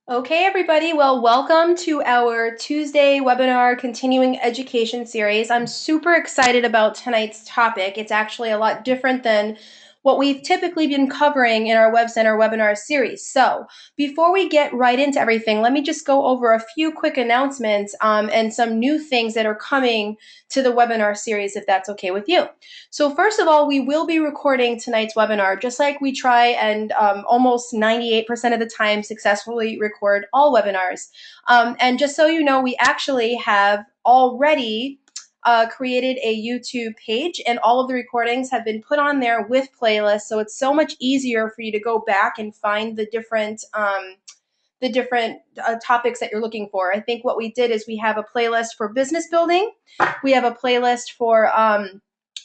Okay, everybody. Well, welcome to our Tuesday webinar continuing education series. I'm super excited about tonight's topic. It's actually a lot different than what we've typically been covering in our WebCenter webinar series. So before we get right into everything, let me just go over a few quick announcements and some new things that are coming to the webinar series, if that's okay with you. So first of all, we will be recording tonight's webinar, just like we try and almost 98% of the time successfully record all webinars. And just so you know, we actually have already created a YouTube page, and all of the recordings have been put on there with playlists, so it's so much easier for you to go back and find the different topics that you're looking for. I think what we did is we have a playlist for business building, we have a playlist for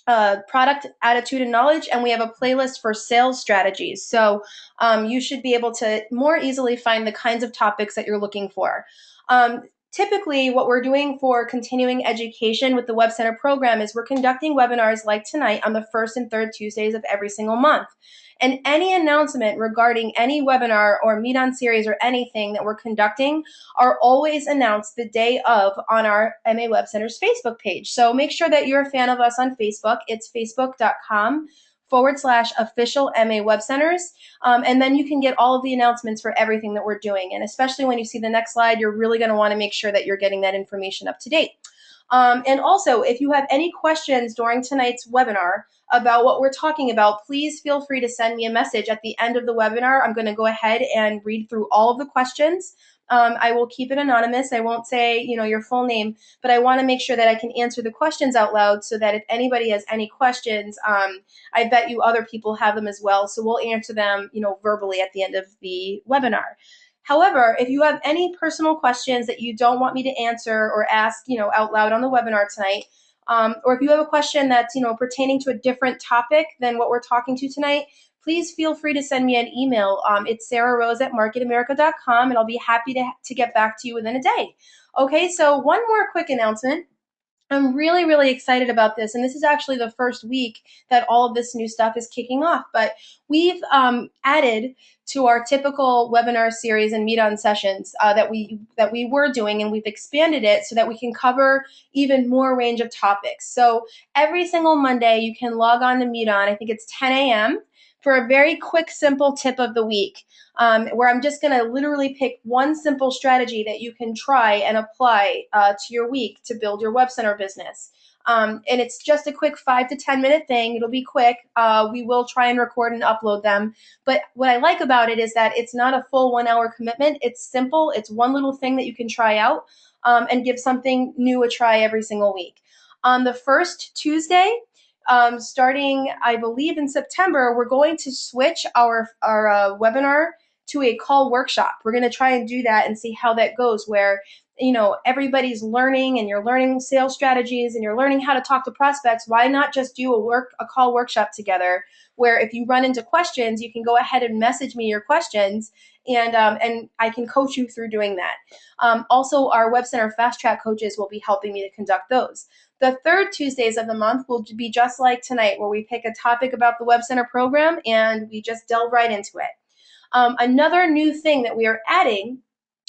product attitude and knowledge, and we have a playlist for sales strategies. So you should be able to more easily find the kinds of topics that you're looking for. Typically, what we're doing for continuing education with the WebCenter program is we're conducting webinars like tonight on the first and third Tuesdays of every single month. And any announcement regarding any webinar or meet-on series or anything that we're conducting are always announced the day of on our MA WebCenter's Facebook page. So make sure that you're a fan of us on Facebook. It's facebook.com/official MA WebCenters. And then you can get all of the announcements for everything that we're doing. And especially when you see the next slide, you're really going to want to make sure that you're getting that information up to date. And also, if you have any questions during tonight's webinar about what we're talking about, please feel free to send me a message at the end of the webinar. I'm going to go ahead and read through all of the questions. I will keep it anonymous. I won't say, your full name, but I want to make sure that I can answer the questions out loud so that if anybody has any questions, I bet you other people have them as well. So we'll answer them, verbally at the end of the webinar. However, if you have any personal questions that you don't want me to answer or ask, out loud on the webinar tonight, or if you have a question that's, pertaining to a different topic than what we're talking to tonight, please feel free to send me an email. It's sarah.rose@marketamerica.com, and I'll be happy to get back to you within a day. Okay, so one more quick announcement. I'm really, really excited about this, and this is actually the first week that all of this new stuff is kicking off, but we've added to our typical webinar series and meet-on sessions that we were doing, and we've expanded it so that we can cover even more range of topics. So every single Monday, you can log on to Meet-On, I think it's 10 a.m., for a very quick, simple tip of the week, where I'm just going to literally pick one simple strategy that you can try and apply to your week to build your web center business. And it's just a quick 5 to 10 minute thing. It'll be quick. We will try and record and upload them. But what I like about it is that it's not a full 1 hour commitment. It's simple. It's one little thing that you can try out and give something new a try every single week. On the first Tuesday, starting, I believe, in September, we're going to switch our webinar to a call workshop. We're going to try and do that and see how that goes, where everybody's learning and you're learning sales strategies and you're learning how to talk to prospects. Why not just do a call workshop together, where if you run into questions, you can go ahead and message me your questions, and I can coach you through doing that. Also, our Web Center Fast Track coaches will be helping me to conduct those. The third Tuesdays of the month will be just like tonight, where we pick a topic about the Web Center program and we just delve right into it. Another new thing that we are adding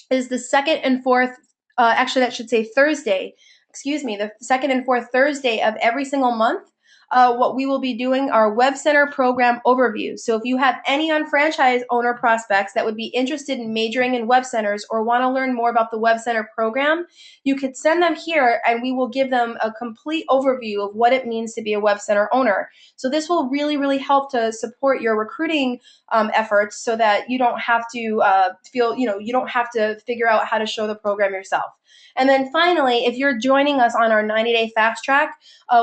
is the second and fourth, actually that should say Thursday, the second and fourth Thursday of every single month. What we will be doing are Web Center program overviews. So if you have any on-franchise owner prospects that would be interested in majoring in web centers or want to learn more about the Web Center program, you could send them here and we will give them a complete overview of what it means to be a Web Center owner. So this will really, really help to support your recruiting efforts so that you don't have to you don't have to figure out how to show the program yourself. And then finally, if you're joining us on our 90-day fast track,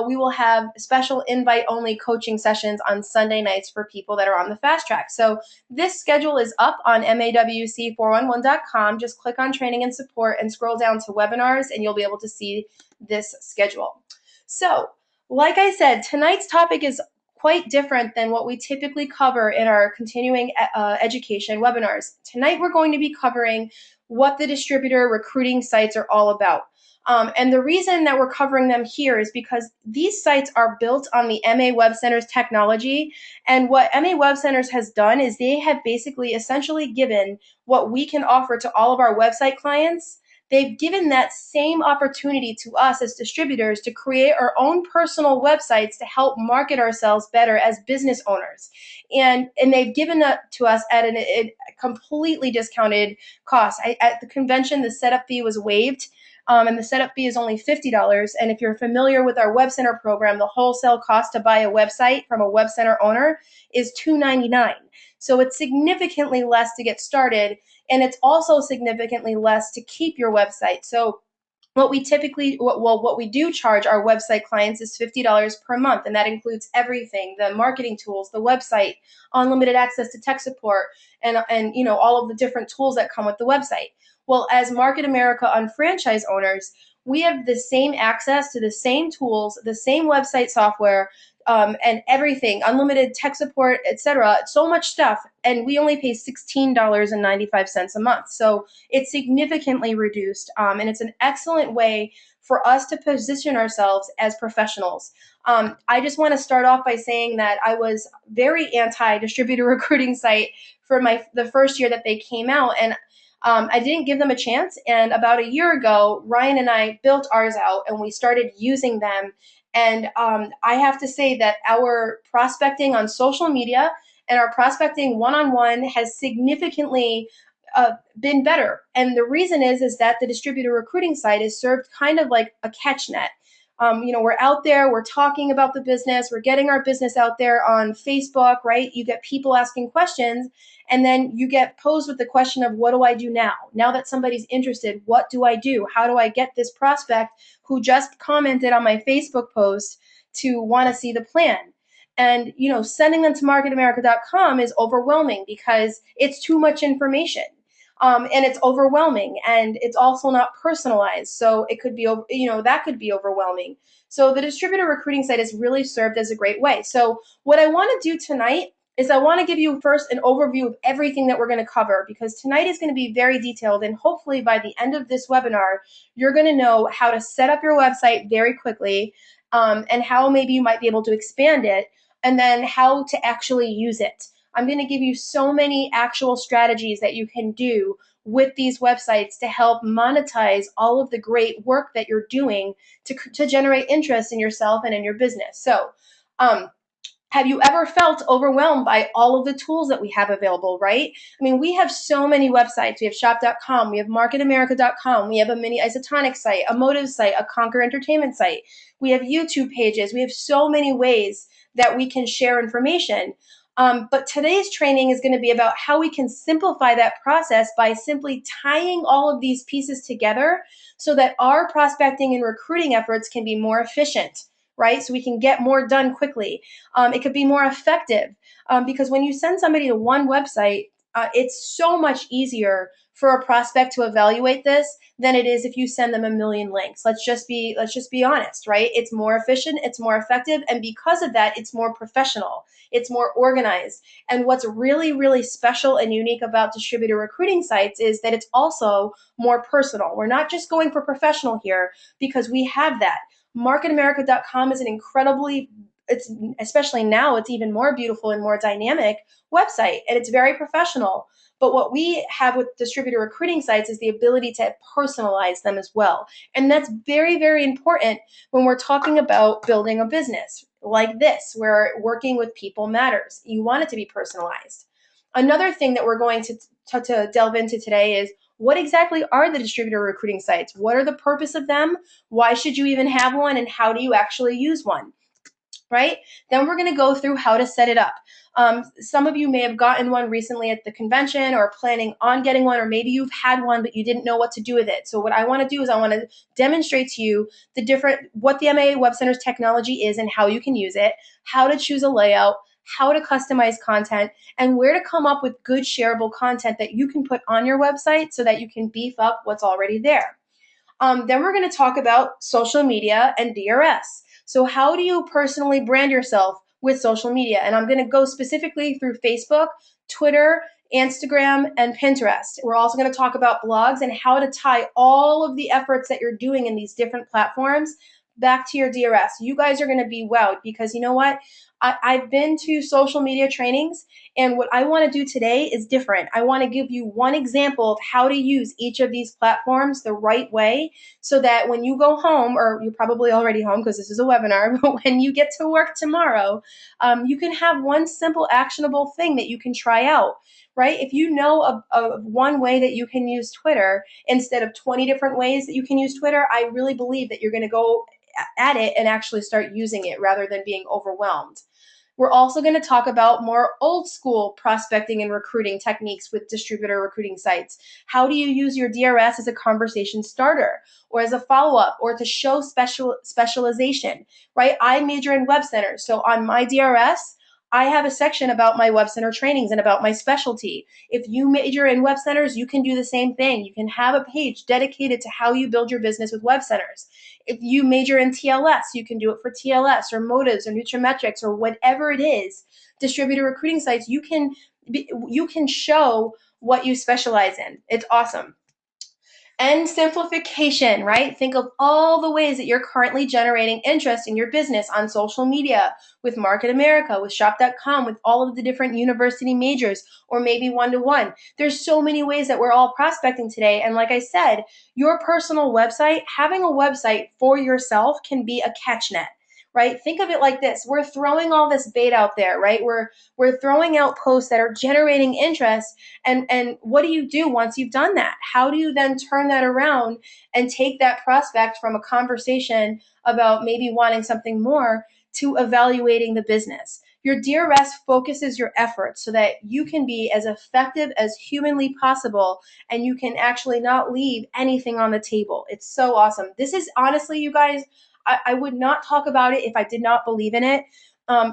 we will have special invite-only coaching sessions on Sunday nights for people that are on the fast track. So this schedule is up on mawc411.com. Just click on training and support and scroll down to webinars, and you'll be able to see this schedule. So, like I said, tonight's topic is quite different than what we typically cover in our continuing education webinars. Tonight we're going to be covering what the distributor recruiting sites are all about. And the reason that we're covering them here is because these sites are built on the MA Web Center's technology. And what MA Web Centers has done is they have basically essentially given what we can offer to all of our website clients. They've given that same opportunity to us as distributors to create our own personal websites to help market ourselves better as business owners. And they've given that to us at a completely discounted cost. At the convention, the setup fee was waived. And the setup fee is only $50. And if you're familiar with our Web Center program, the wholesale cost to buy a website from a Web Center owner is $299. So it's significantly less to get started, and it's also significantly less to keep your website. So what we do charge our website clients is $50 per month, and that includes everything: the marketing tools, the website, unlimited access to tech support, and all of the different tools that come with the website. Well, as Market America unfranchise owners, we have the same access to the same tools, the same website software, and everything, unlimited tech support, etc. So much stuff, and we only pay $16.95 a month. So it's significantly reduced, and it's an excellent way for us to position ourselves as professionals. I just want to start off by saying that I was very anti-distributor recruiting site for the first year that they came out, and I didn't give them a chance. And about a year ago, Ryan and I built ours out, and we started using them. And I have to say that our prospecting on social media and our prospecting one-on-one has significantly been better. And the reason is that the distributor recruiting site is served kind of like a catch net. We're out there, we're talking about the business, we're getting our business out there on Facebook, right? You get people asking questions, and then you get posed with the question of, what do I do now? Now that somebody's interested, what do I do? How do I get this prospect who just commented on my Facebook post to want to see the plan? And, sending them to marketamerica.com is overwhelming because it's too much information. And it's overwhelming, and it's also not personalized. So it could be, that could be overwhelming. So the distributor recruiting site has really served as a great way. So what I want to do tonight is I want to give you first an overview of everything that we're going to cover, because tonight is going to be very detailed, and hopefully by the end of this webinar, you're going to know how to set up your website very quickly, and how maybe you might be able to expand it, and then how to actually use it. I'm going to give you so many actual strategies that you can do with these websites to help monetize all of the great work that you're doing to generate interest in yourself and in your business. So, have you ever felt overwhelmed by all of the tools that we have available, right? I mean, we have so many websites. We have shop.com, we have marketamerica.com, we have a mini isotonic site, a motive site, a Conquer Entertainment site. We have YouTube pages. We have so many ways that we can share information. But today's training is going to be about how we can simplify that process by simply tying all of these pieces together so that our prospecting and recruiting efforts can be more efficient, right? So we can get more done quickly. It could be more effective, because when you send somebody to one website, it's so much easier for a prospect to evaluate this than it is if you send them a million links. Let's just be honest, right? It's more efficient, it's more effective, and because of that, it's more professional, it's more organized. And what's really, really special and unique about distributor recruiting sites is that it's also more personal. We're not just going for professional here because we have that. MarketAmerica.com is especially now, it's even more beautiful and more dynamic website, and it's very professional. But what we have with distributor recruiting sites is the ability to personalize them as well. And that's very, very important when we're talking about building a business like this, where working with people matters. You want it to be personalized. Another thing that we're going to delve into today is, what exactly are the distributor recruiting sites? What are the purpose of them? Why should you even have one? And how do you actually use one? Right? Then we're going to go through how to set it up. Some of you may have gotten one recently at the convention or planning on getting one, or maybe you've had one but you didn't know what to do with it. So what I want to do is I want to demonstrate to you what the MA Web Center's technology is and how you can use it, how to choose a layout, how to customize content, and where to come up with good shareable content that you can put on your website so that you can beef up what's already there. Then we're going to talk about social media and DRS. So how do you personally brand yourself with social media? And I'm going to go specifically through Facebook, Twitter, Instagram, and Pinterest. We're also going to talk about blogs and how to tie all of the efforts that you're doing in these different platforms back to your DRS. You guys are going to be wowed because you know what? I've been to social media trainings, and what I want to do today is different. I want to give you one example of how to use each of these platforms the right way so that when you go home, or you're probably already home because this is a webinar, but when you get to work tomorrow, you can have one simple actionable thing that you can try out, right? If you know of one way that you can use Twitter instead of 20 different ways that you can use Twitter, I really believe that you're going to go at it and actually start using it rather than being overwhelmed. We're also going to talk about more old school prospecting and recruiting techniques with distributor recruiting sites. How do you use your DRS as a conversation starter or as a follow-up or to show specialization, right? I major in WebCenter. So on my DRS, I have a section about my WebCenter trainings and about my specialty. If you major in WebCenters, you can do the same thing. You can have a page dedicated to how you build your business with WebCenters. If you major in TLS, you can do it for TLS or motives or nutrimetrics or whatever it is. Distributor recruiting sites, you can show what you specialize in. It's awesome. And simplification, right? Think of all the ways that you're currently generating interest in your business on social media, with Market America, with shop.com, with all of the different university majors, or maybe one-to-one. There's so many ways that we're all prospecting today. And like I said, your personal website, having a website for yourself can be a catch net, right? Think of it like this. We're throwing all this bait out there, right? We're throwing out posts that are generating interest. And what do you do once you've done that? How do you then turn that around and take that prospect from a conversation about maybe wanting something more to evaluating the business? Your DRS focuses your efforts so that you can be as effective as humanly possible and you can actually not leave anything on the table. It's so awesome. This is honestly, you guys, I would not talk about it if I did not believe in it.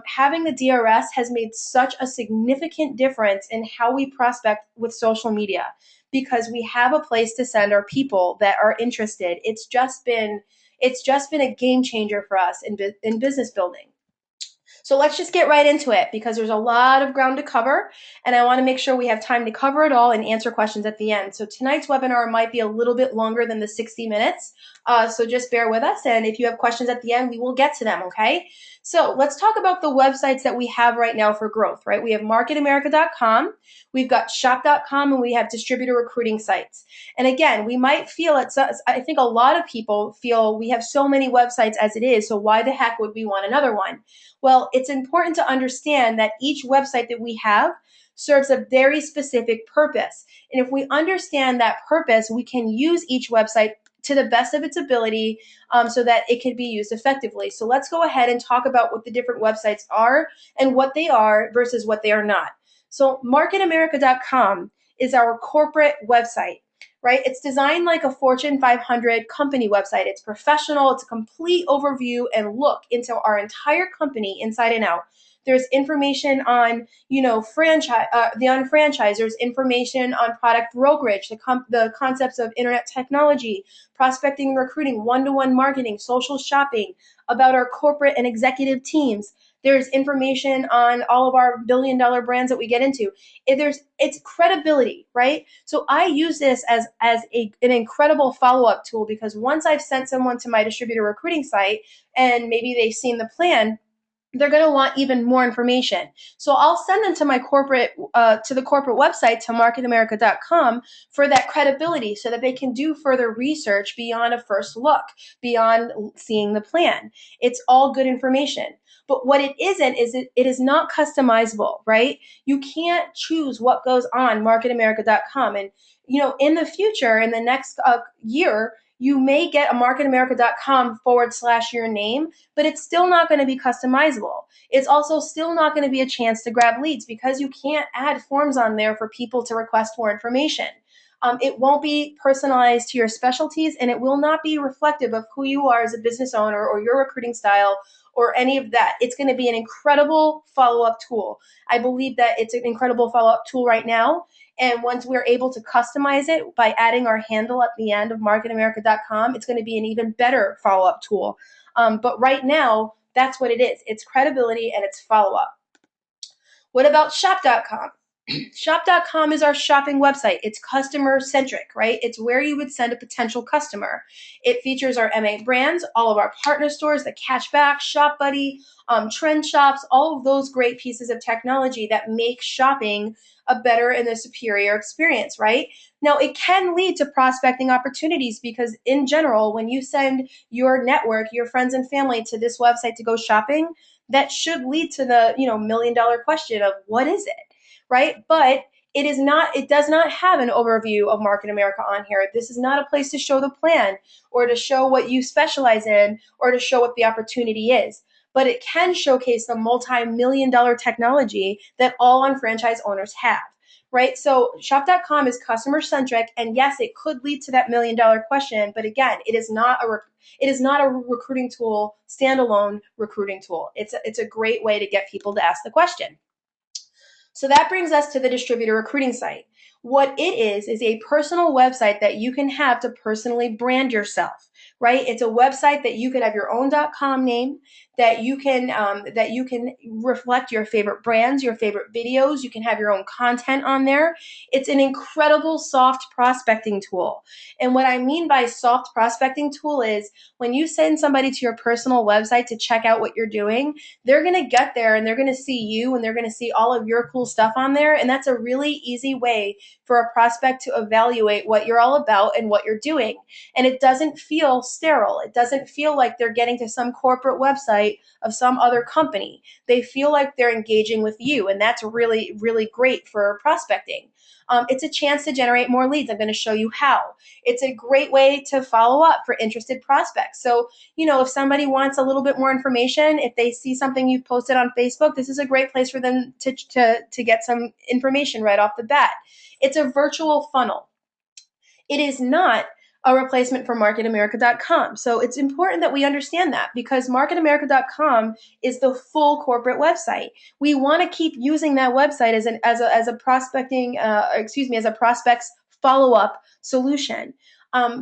Having the DRS has made such a significant difference in how we prospect with social media because we have a place to send our people that are interested. It's just been a game changer for us in business building. So let's just get right into it because there's a lot of ground to cover and I want to make sure we have time to cover it all and answer questions at the end. So tonight's webinar might be a little bit longer than the 60 minutes. So just bear with us. And if you have questions at the end, we will get to them. Okay. So let's talk about the websites that we have right now for growth, right? We have marketamerica.com, we've got shop.com, and we have distributor recruiting sites. And again, we might feel I think a lot of people feel we have so many websites as it is. So why the heck would we want another one? Well, it's important to understand that each website that we have serves a very specific purpose. And if we understand that purpose, we can use each website to the best of its ability so that it can be used effectively. So let's go ahead and talk about what the different websites are and what they are versus what they are not. So marketamerica.com is our corporate website, right? It's designed like a Fortune 500 company website. It's professional. It's a complete overview and look into our entire company inside and out. There's information on, franchise, the unfranchised. There's information on product brokerage, the concepts of internet technology, prospecting and recruiting, one-to-one marketing, social shopping, about our corporate and executive teams. There's information on all of our billion-dollar brands that we get into. It's credibility, right? So I use this as an incredible follow-up tool because once I've sent someone to my distributor recruiting site and maybe they've seen the plan, they're going to want even more information. So I'll send them to my to the corporate website, to marketamerica.com, for that credibility so that they can do further research beyond a first look, beyond seeing the plan. It's all good information. But what it isn't is it is not customizable, right? You can't choose what goes on marketamerica.com. And, in the future, in the next year, you may get a marketamerica.com / your name, but it's still not going to be customizable. It's also still not going to be a chance to grab leads because you can't add forms on there for people to request more information. It won't be personalized to your specialties, and it will not be reflective of who you are as a business owner or your recruiting style or any of that. It's going to be an incredible follow-up tool. I believe that it's an incredible follow-up tool right now. And once we're able to customize it by adding our handle at the end of marketamerica.com, it's going to be an even better follow-up tool. But right now, that's what it is. It's credibility and it's follow-up. What about shop.com? Shop.com is our shopping website. It's customer centric, right? It's where you would send a potential customer. It features our MA brands, all of our partner stores, the cashback, Shop Buddy, trend shops, all of those great pieces of technology that make shopping a better and a superior experience, right? Now, it can lead to prospecting opportunities because in general, when you send your network, your friends and family to this website to go shopping, that should lead to the, $1 million question of what is it? Right? But it does not have an overview of Market America on here. This is not a place to show the plan or to show what you specialize in or to show what the opportunity is. But it can showcase the multi-million-dollar technology that all on-franchise owners have. Right? So shop.com is customer centric, and yes, it could lead to that $1 million question, but again, it is not a recruiting tool, standalone recruiting tool. It's a great way to get people to ask the question. So that brings us to the distributor recruiting site. What it is a personal website that you can have to personally brand yourself, right? It's a website that you could have your own .com name, that you can reflect your favorite brands, your favorite videos. You can have your own content on there. It's an incredible soft prospecting tool. And what I mean by soft prospecting tool is when you send somebody to your personal website to check out what you're doing, they're going to get there and they're going to see you and they're going to see all of your cool stuff on there. And that's a really easy way for a prospect to evaluate what you're all about and what you're doing. And it doesn't feel sterile. It doesn't feel like they're getting to some corporate website of some other company. They feel like they're engaging with you. And that's really, really great for prospecting. It's a chance to generate more leads. I'm going to show you how. It's a great way to follow up for interested prospects. So, if somebody wants a little bit more information, if they see something you've posted on Facebook, this is a great place for them to get some information right off the bat. It's a virtual funnel. It is not a replacement for marketamerica.com. So it's important that we understand that because marketamerica.com is the full corporate website. We want to keep using that website as a prospect's follow-up solution.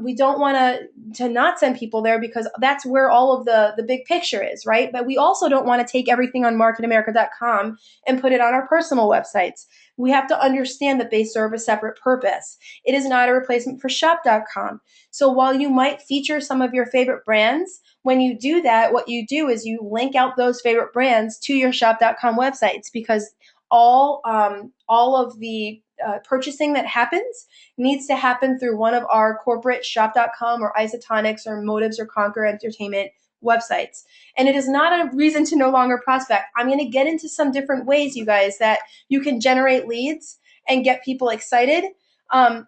We don't want to not send people there because that's where all of the big picture is, right? But we also don't want to take everything on marketamerica.com and put it on our personal websites. We have to understand that they serve a separate purpose. It is not a replacement for shop.com. So while you might feature some of your favorite brands, when you do that, what you do is you link out those favorite brands to your shop.com websites because all of the purchasing that happens needs to happen through one of our corporate shop.com or Isotonics or Motives or Conquer Entertainment websites. And it is not a reason to no longer prospect. I'm going to get into some different ways, you guys, that you can generate leads and get people excited,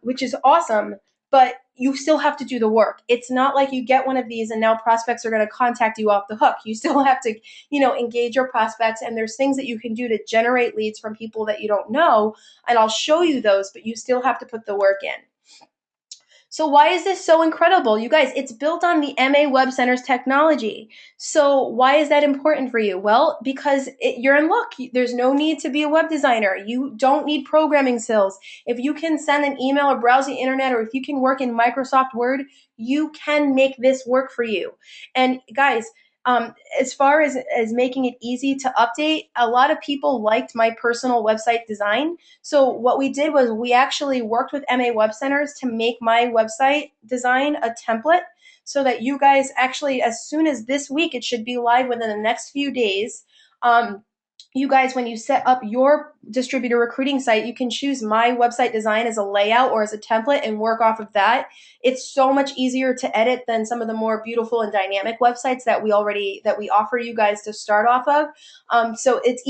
which is awesome, but you still have to do the work. It's not like you get one of these and now prospects are going to contact you off the hook. You still have to, engage your prospects, and there's things that you can do to generate leads from people that you don't know, and I'll show you those, but you still have to put the work in. So why is this so incredible? You guys, it's built on the MA Web Center's technology. So why is that important for you? Well, because you're in luck. There's no need to be a web designer. You don't need programming skills. If you can send an email or browse the internet, or if you can work in Microsoft Word, you can make this work for you. And guys, as far as making it easy to update, a lot of people liked my personal website design. So what we did was we actually worked with MA Web Centers to make my website design a template so that you guys actually, as soon as this week, it should be live within the next few days. You guys, when you set up your distributor recruiting site, you can choose my website design as a layout or as a template and work off of that. It's so much easier to edit than some of the more beautiful and dynamic websites that we offer you guys to start off of. So it's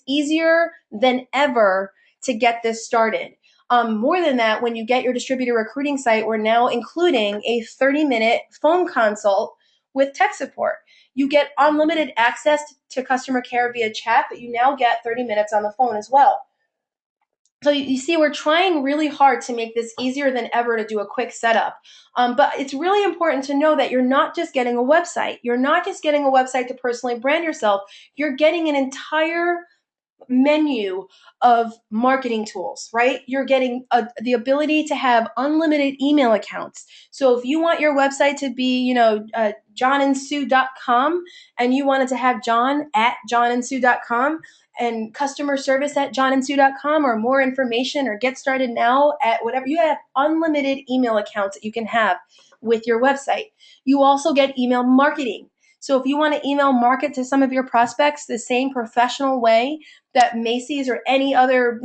easier than ever to get this started. More than that, when you get your distributor recruiting site, we're now including a 30-minute phone consult with tech support. You get unlimited access to customer care via chat, but you now get 30 minutes on the phone as well. So you see, we're trying really hard to make this easier than ever to do a quick setup. But it's really important to know that you're not just getting a website. You're not just getting a website to personally brand yourself. You're getting an entire menu of marketing tools, right? You're getting the ability to have unlimited email accounts. So if you want your website to be, johnandsue.com, and you wanted to have John at johnandsue.com, and customer service at johnandsue.com, or more information, or get started now at whatever. You have unlimited email accounts that you can have with your website. You also get email marketing. So if you want to email market to some of your prospects the same professional way that Macy's or any other,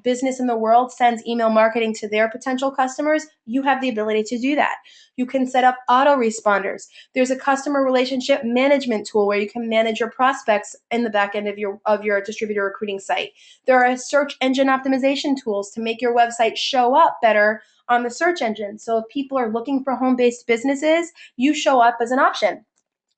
business in the world sends email marketing to their potential customers, you have the ability to do that. You can set up autoresponders. There's a customer relationship management tool where you can manage your prospects in the back end of your distributor recruiting site. There are search engine optimization tools to make your website show up better on the search engine. So if people are looking for home-based businesses, you show up as an option.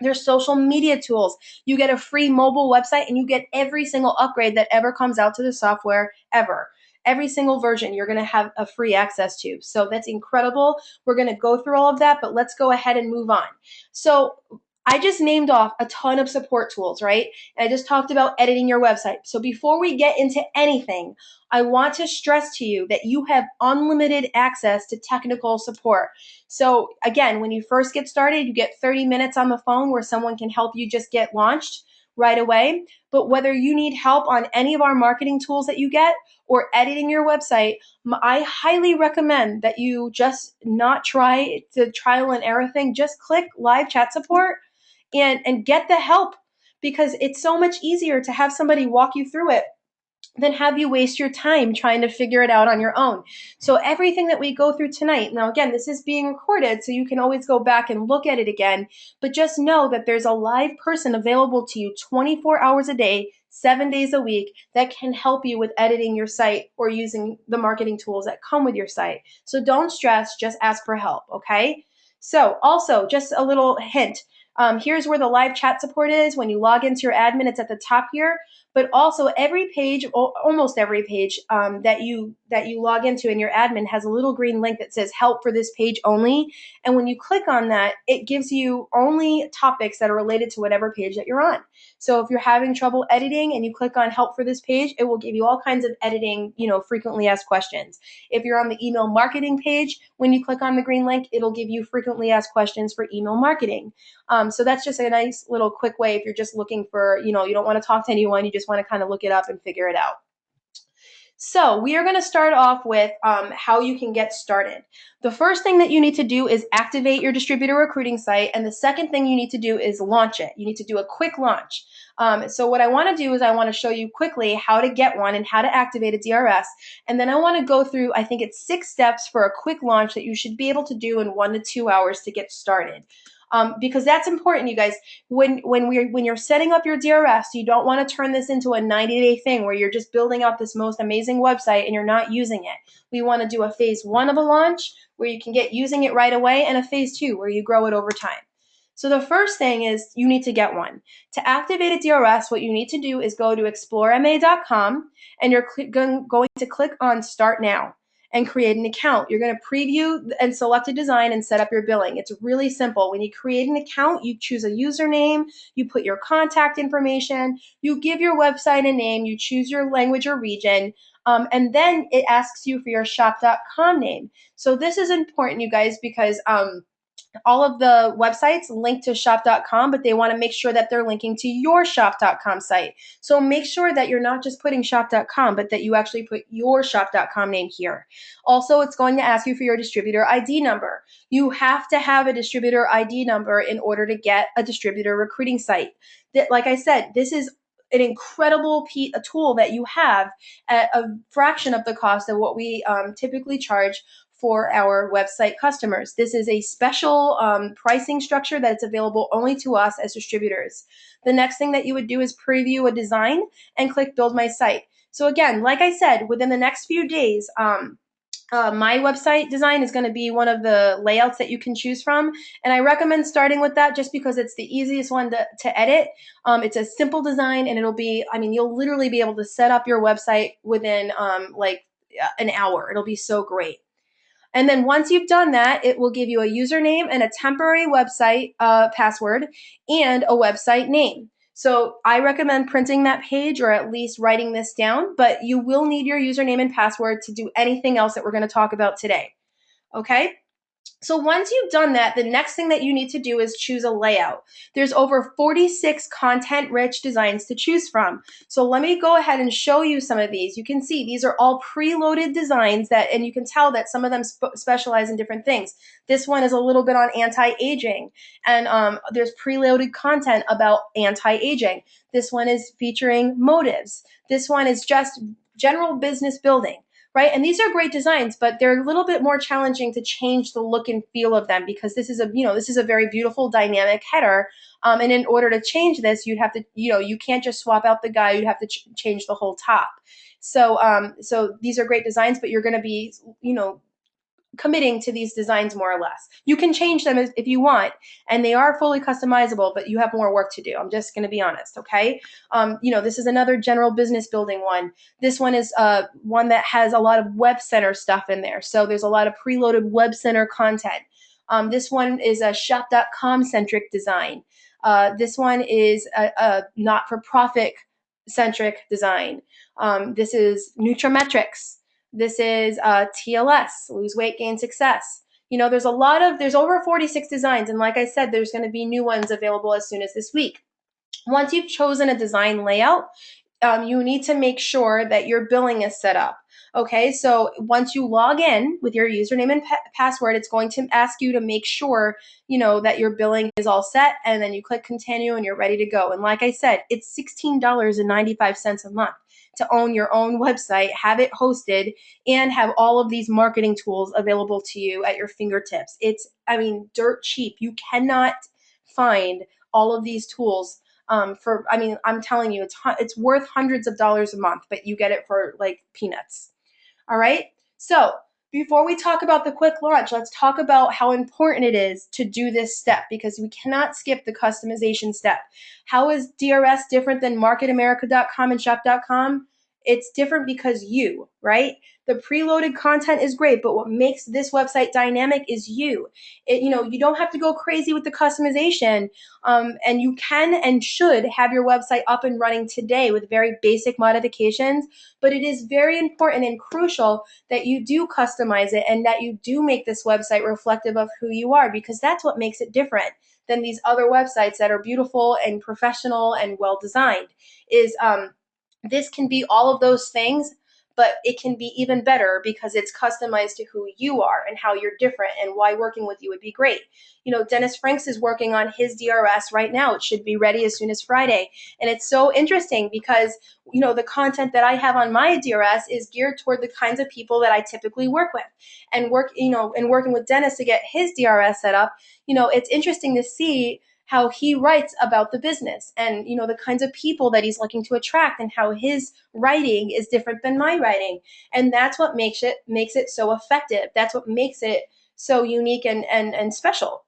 There's social media tools. You get a free mobile website, and you get every single upgrade that ever comes out to the software ever. Every single version you're going to have a free access to. So that's incredible. We're going to go through all of that, but let's go ahead and move on. So I just named off a ton of support tools, right? And I just talked about editing your website. So before we get into anything, I want to stress to you that you have unlimited access to technical support. So again, when you first get started, you get 30 minutes on the phone where someone can help you just get launched right away. But whether you need help on any of our marketing tools that you get or editing your website, I highly recommend that you just not try the trial and error thing. Just click live chat support and get the help, because it's so much easier to have somebody walk you through it than have you waste your time trying to figure it out on your own. So everything that we go through tonight, now again, this is being recorded, so you can always go back and look at it again, but just know that there's a live person available to you 24 hours a day, 7 days a week, that can help you with editing your site or using the marketing tools that come with your site. So don't stress, just ask for help, okay? So also, just a little hint, here's where the live chat support is. When you log into your admin, it's at the top here. But also every page, almost every page that you log into in your admin has a little green link that says help for this page only. And when you click on that, it gives you only topics that are related to whatever page that you're on. So if you're having trouble editing and you click on help for this page, it will give you all kinds of editing, frequently asked questions. If you're on the email marketing page, when you click on the green link, it'll give you frequently asked questions for email marketing. So that's just a nice little quick way if you're just looking for, you don't want to talk to anyone, you just want to kind of look it up and figure it out. So we are going to start off with how you can get started. The first thing that you need to do is activate your distributor recruiting site. And the second thing you need to do is launch it. You need to do a quick launch. So what I want to do is I want to show you quickly how to get one and how to activate a DRS. And then I want to go through, I think it's 6 steps for a quick launch that you should be able to do in 1 to 2 hours to get started. Because that's important, you guys. When you're setting up your DRS, you don't want to turn this into a 90-day thing where you're just building out this most amazing website and you're not using it. We want to do a phase 1 of a launch where you can get using it right away, and a phase 2 where you grow it over time. So the first thing is you need to get one. To activate a DRS, what you need to do is go to explorema.com, and you're going to click on Start Now and create an account. You're going to preview and select a design and set up your billing. It's really simple. When you create an account, you choose a username, you put your contact information, you give your website a name, you choose your language or region, and then it asks you for your shop.com name. So this is important, you guys, because all of the websites link to shop.com, but they want to make sure that they're linking to your shop.com site. So make sure that you're not just putting shop.com, but that you actually put your shop.com name here. Also, it's going to ask you for your distributor ID number. You have to have a distributor ID number in order to get a distributor recruiting site. That, like I said, this is an incredible tool that you have at a fraction of the cost of what we typically charge for our website customers. This is a special pricing structure that's available only to us as distributors. The next thing that you would do is preview a design and click Build My Site. So again, like I said, within the next few days, my website design is going to be one of the layouts that you can choose from. And I recommend starting with that just because it's the easiest one to edit. It's a simple design, and you'll literally be able to set up your website within an hour. It'll be so great. And then once you've done that, it will give you a username and a temporary website password and a website name. So I recommend printing that page or at least writing this down, but you will need your username and password to do anything else that we're going to talk about today. Okay? So once you've done that, the next thing that you need to do is choose a layout. There's over 46 content-rich designs to choose from. So let me go ahead and show you some of these. You can see these are all preloaded designs and you can tell that some of them specialize in different things. This one is a little bit on anti-aging, and there's preloaded content about anti-aging. This one is featuring motives. This one is just general business building. Right? And these are great designs, but they're a little bit more challenging to change the look and feel of them because this is a very beautiful dynamic header. And in order to change this, you'd have to, you can't just swap out the guy. You'd have to change the whole top. So these are great designs, but you're going to be, committing to these designs more or less. You can change them if you want, and they are fully customizable, but you have more work to do. I'm just going to be honest, okay? This is another general business building one. This one is one that has a lot of WebCenter stuff in there. So there's a lot of preloaded WebCenter content. This one is a shop.com centric design. This one is a not-for-profit centric design. This is Nutrimetrics. This is TLS, lose weight, gain success. There's over 46 designs. And like I said, there's going to be new ones available as soon as this week. Once you've chosen a design layout, you need to make sure that your billing is set up. Okay, so once you log in with your username and password, it's going to ask you to make sure, that your billing is all set, and then you click continue and you're ready to go. And like I said, it's $16.95 a month to own your own website, have it hosted, and have all of these marketing tools available to you at your fingertips. It's, dirt cheap. You cannot find all of these tools I'm telling you, it's worth hundreds of dollars a month, but you get it for like peanuts. All right. So before we talk about the quick launch, let's talk about how important it is to do this step because we cannot skip the customization step. How is DRS different than marketamerica.com and shop.com? It's different because right? The preloaded content is great, but what makes this website dynamic is you. You don't have to go crazy with the customization, and you can and should have your website up and running today with very basic modifications, but it is very important and crucial that you do customize it and that you do make this website reflective of who you are because that's what makes it different than these other websites that are beautiful and professional and well designed. This can be all of those things, but it can be even better because it's customized to who you are and how you're different and why working with you would be great. Dennis Franks is working on his DRS right now. It should be ready as soon as Friday. And it's so interesting because, the content that I have on my DRS is geared toward the kinds of people that I typically work with. And working with Dennis to get his DRS set up, it's interesting to see how he writes about the business and the kinds of people that he's looking to attract and how his writing is different than my writing, and that's what makes it so effective. That's what makes it so unique and special.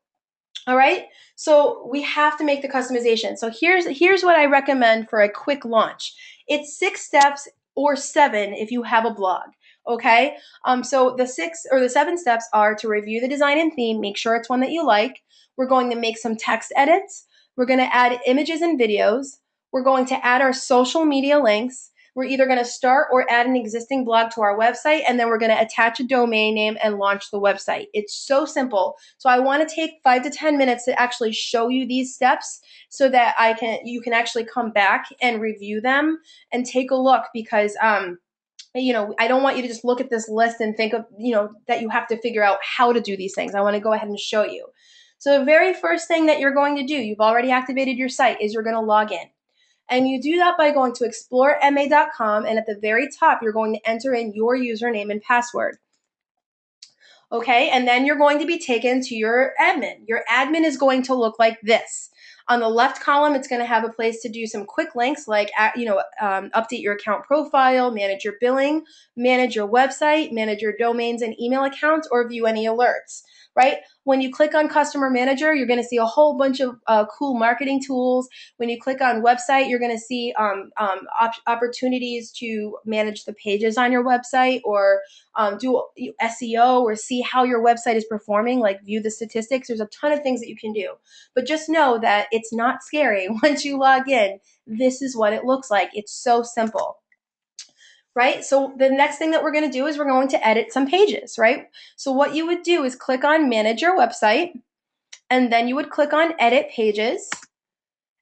All right, so we have to make the customization. So here's what I recommend for a quick launch. It's 6 steps or 7 if you have a blog. Okay, so the 6 or the 7 steps are to review the design and theme, make sure it's one that you like. We're going to make some text edits. We're going to add images and videos. We're going to add our social media links. We're either going to start or add an existing blog to our website, and then we're going to attach a domain name and launch the website. It's so simple. So I want to take 5 to 10 minutes to actually show you these steps so that you can actually come back and review them and take a look because I don't want you to just look at this list and think of, that you have to figure out how to do these things. I want to go ahead and show you. So the very first thing that you're going to do, you've already activated your site, is you're going to log in. And you do that by going to explorema.com, and at the very top, you're going to enter in your username and password. Okay, and then you're going to be taken to your admin. Your admin is going to look like this. On the left column, it's going to have a place to do some quick links like, update your account profile, manage your billing, manage your website, manage your domains and email accounts, or view any alerts, right? When you click on Customer Manager, you're going to see a whole bunch of cool marketing tools. When you click on Website, you're going to see opportunities to manage the pages on your website or do SEO or see how your website is performing, like view the statistics. There's a ton of things that you can do. But just know that it's not scary. Once you log in, this is what it looks like. It's so simple. right? So the next thing that we're going to do is we're going to edit some pages, right? So what you would do is click on Manage Your Website, and then you would click on Edit Pages,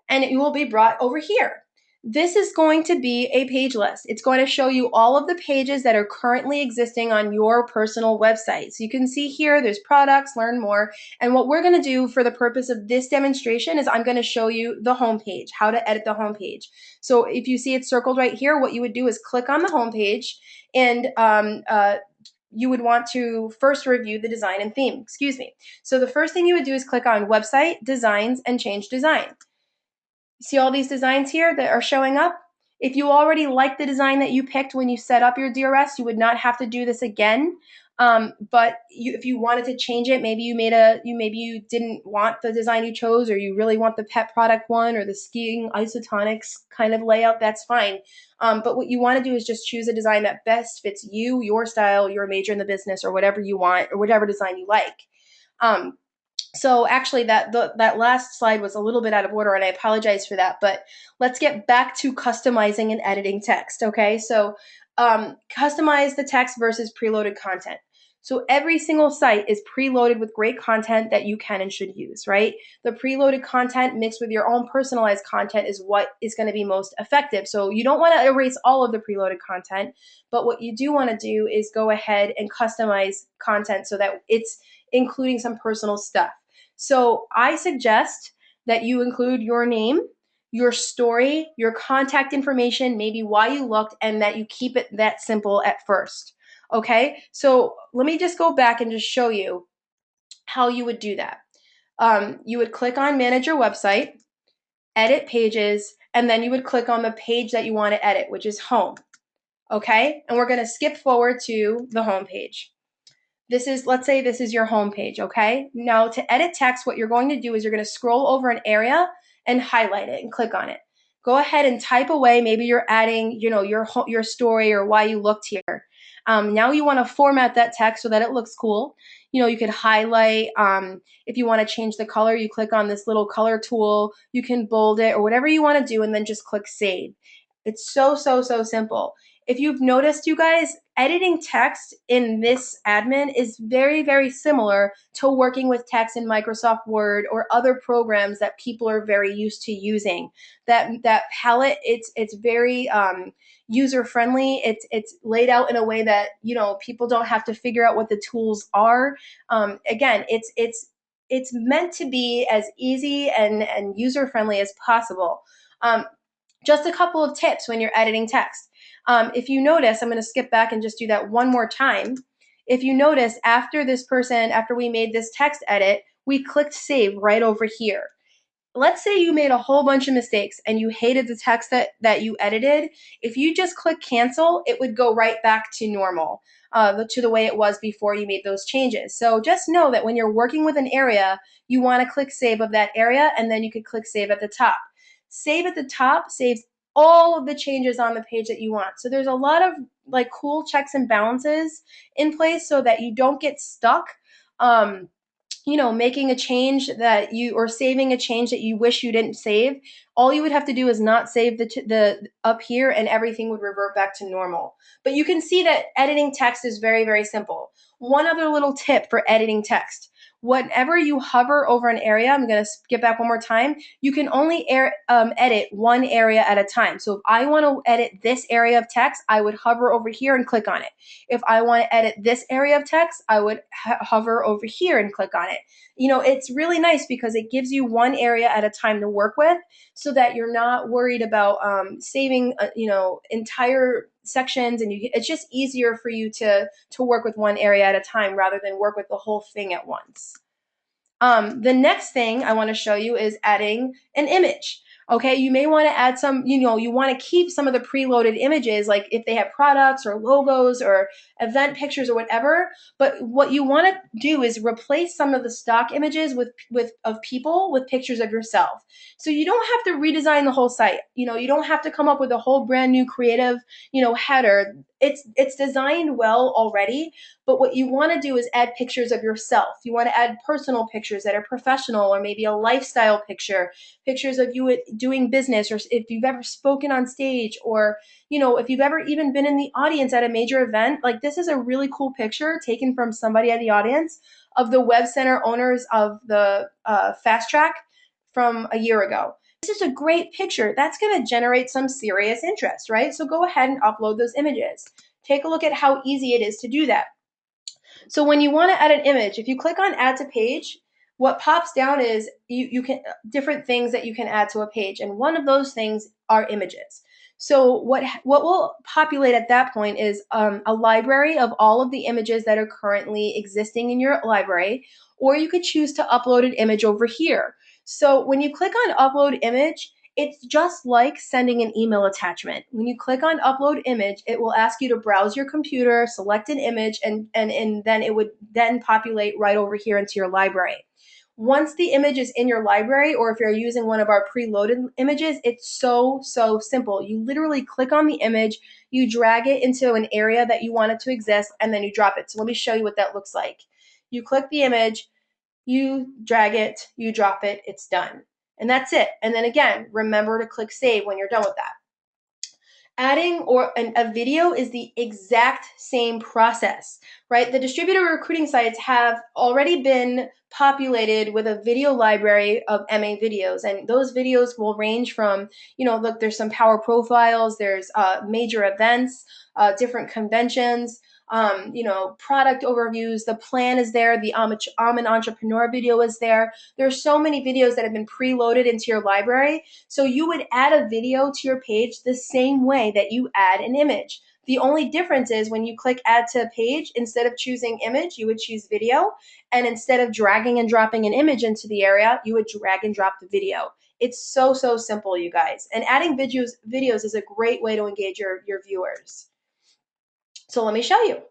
and you will be brought over here. This is going to be a page list. It's going to show you all of the pages that are currently existing on your personal website. So you can see here, there's products, learn more. And what we're going to do for the purpose of this demonstration is I'm going to show you the home page, how to edit the home page. So if you see it circled right here, what you would do is click on the home page, and you would want to first review the design and theme, excuse me. So the first thing you would do is click on Website, Designs, and Change Design. See all these designs here that are showing up? If you already like the design that you picked when you set up your DRS, you would not have to do this again. But if you wanted to change it, maybe you didn't want the design you chose, or you really want the pet product one or the skiing isotonics kind of layout, that's fine. But what you want to do is just choose a design that best fits you, your style, your major in the business, or whatever you want, or whatever design you like. So actually that last slide was a little bit out of order, and I apologize for that, but let's get back to customizing and editing text, okay? So customize the text versus preloaded content. So every single site is preloaded with great content that you can and should use, right? The preloaded content mixed with your own personalized content is what is going to be most effective. So you don't want to erase all of the preloaded content, but what you do want to do is go ahead and customize content so that it's including some personal stuff. So I suggest that you include your name, your story, your contact information, maybe why you looked, and that you keep it that simple at first. Okay, so let me just go back and just show you how you would do that. You would click on Manage Your Website, Edit Pages, and then you would click on the page that you want to edit, which is Home. Okay, and we're going to skip forward to the home page. Let's say this is your home page, okay? Now to edit text, what you're going to do is you're going to scroll over an area and highlight it and click on it. Go ahead and type away. Maybe you're adding, your story or why you looked here. Now you want to format that text so that it looks cool. You could highlight. If you want to change the color, you click on this little color tool. You can bold it or whatever you want to do, and then just click Save. It's so simple. If you've noticed, you guys, editing text in this admin is very, very similar to working with text in Microsoft Word or other programs that people are very used to using. That palette, it's very user friendly. It's laid out in a way that people don't have to figure out what the tools are. Again, it's meant to be as easy and user friendly as possible. Just a couple of tips when you're editing text. If you notice, I'm going to skip back and just do that one more time. If you notice, after we made this text edit, we clicked Save right over here. Let's say you made a whole bunch of mistakes and you hated the text that you edited. If you just click Cancel, it would go right back to normal, to the way it was before you made those changes. So just know that when you're working with an area, you want to click Save of that area, and then you could click Save at the top. Save at the top saves all of the changes on the page that you want. So there's a lot of cool checks and balances in place so that you don't get stuck making a change or saving a change that you wish you didn't save. All you would have to do is not save the up here, and everything would revert back to normal. But you can see that editing text is very, very simple. One other little tip for editing text. Whenever you hover over an area, I'm going to skip back one more time, you can only edit one area at a time. So if I want to edit this area of text, I would hover over here and click on it. If I want to edit this area of text, I would hover over here and click on it. It's really nice because it gives you one area at a time to work with, so that you're not worried about saving, entire sections, and it's just easier for you to work with one area at a time rather than work with the whole thing at once. The next thing I want to show you is adding an image. Okay, you may want to add some, you want to keep some of the preloaded images, like if they have products or logos or event pictures or whatever. But what you want to do is replace some of the stock images of people with pictures of yourself. So you don't have to redesign the whole site. You don't have to come up with a whole brand new creative, header. it's designed well already, but what you want to do is add pictures of yourself. You want to add personal pictures that are professional, or maybe a lifestyle picture, pictures of you doing business, or if you've ever spoken on stage, or if you've ever even been in the audience at a major event. Like, this is a really cool picture taken from somebody at the audience of the WebCenter owners of the Fast Track from a year ago. This is a great picture. That's going to generate some serious interest, right? So go ahead and upload those images. Take a look at how easy it is to do that. So when you want to add an image, if you click on add to page, what pops down is you can different things that you can add to a page, and one of those things are images. So what will populate at that point is a library of all of the images that are currently existing in your library, or you could choose to upload an image over here. So when you click on upload image, it's just like sending an email attachment. When you click on upload image, it will ask you to browse your computer, select an image, and then it would then populate right over here into your library. Once the image is in your library, or if you're using one of our preloaded images, it's so simple. You literally click on the image, you drag it into an area that you want it to exist, and then you drop it. So let me show you what that looks like. You click the image, you drag it, you drop it, it's done. And that's it. And then again, remember to click save when you're done with that. Adding a video is the exact same process, right? The distributor recruiting sites have already been populated with a video library of MA videos, and those videos will range from, look, there's some power profiles, there's major events, different conventions, product overviews. The plan is there. The I'm an entrepreneur video is there. There's so many videos that have been preloaded into your library. So you would add a video to your page the same way that you add an image. The only difference is when you click add to page, instead of choosing image, you would choose video. And instead of dragging and dropping an image into the area, you would drag and drop the video. It's so simple, you guys. And adding videos is a great way to engage your viewers. So let me show you.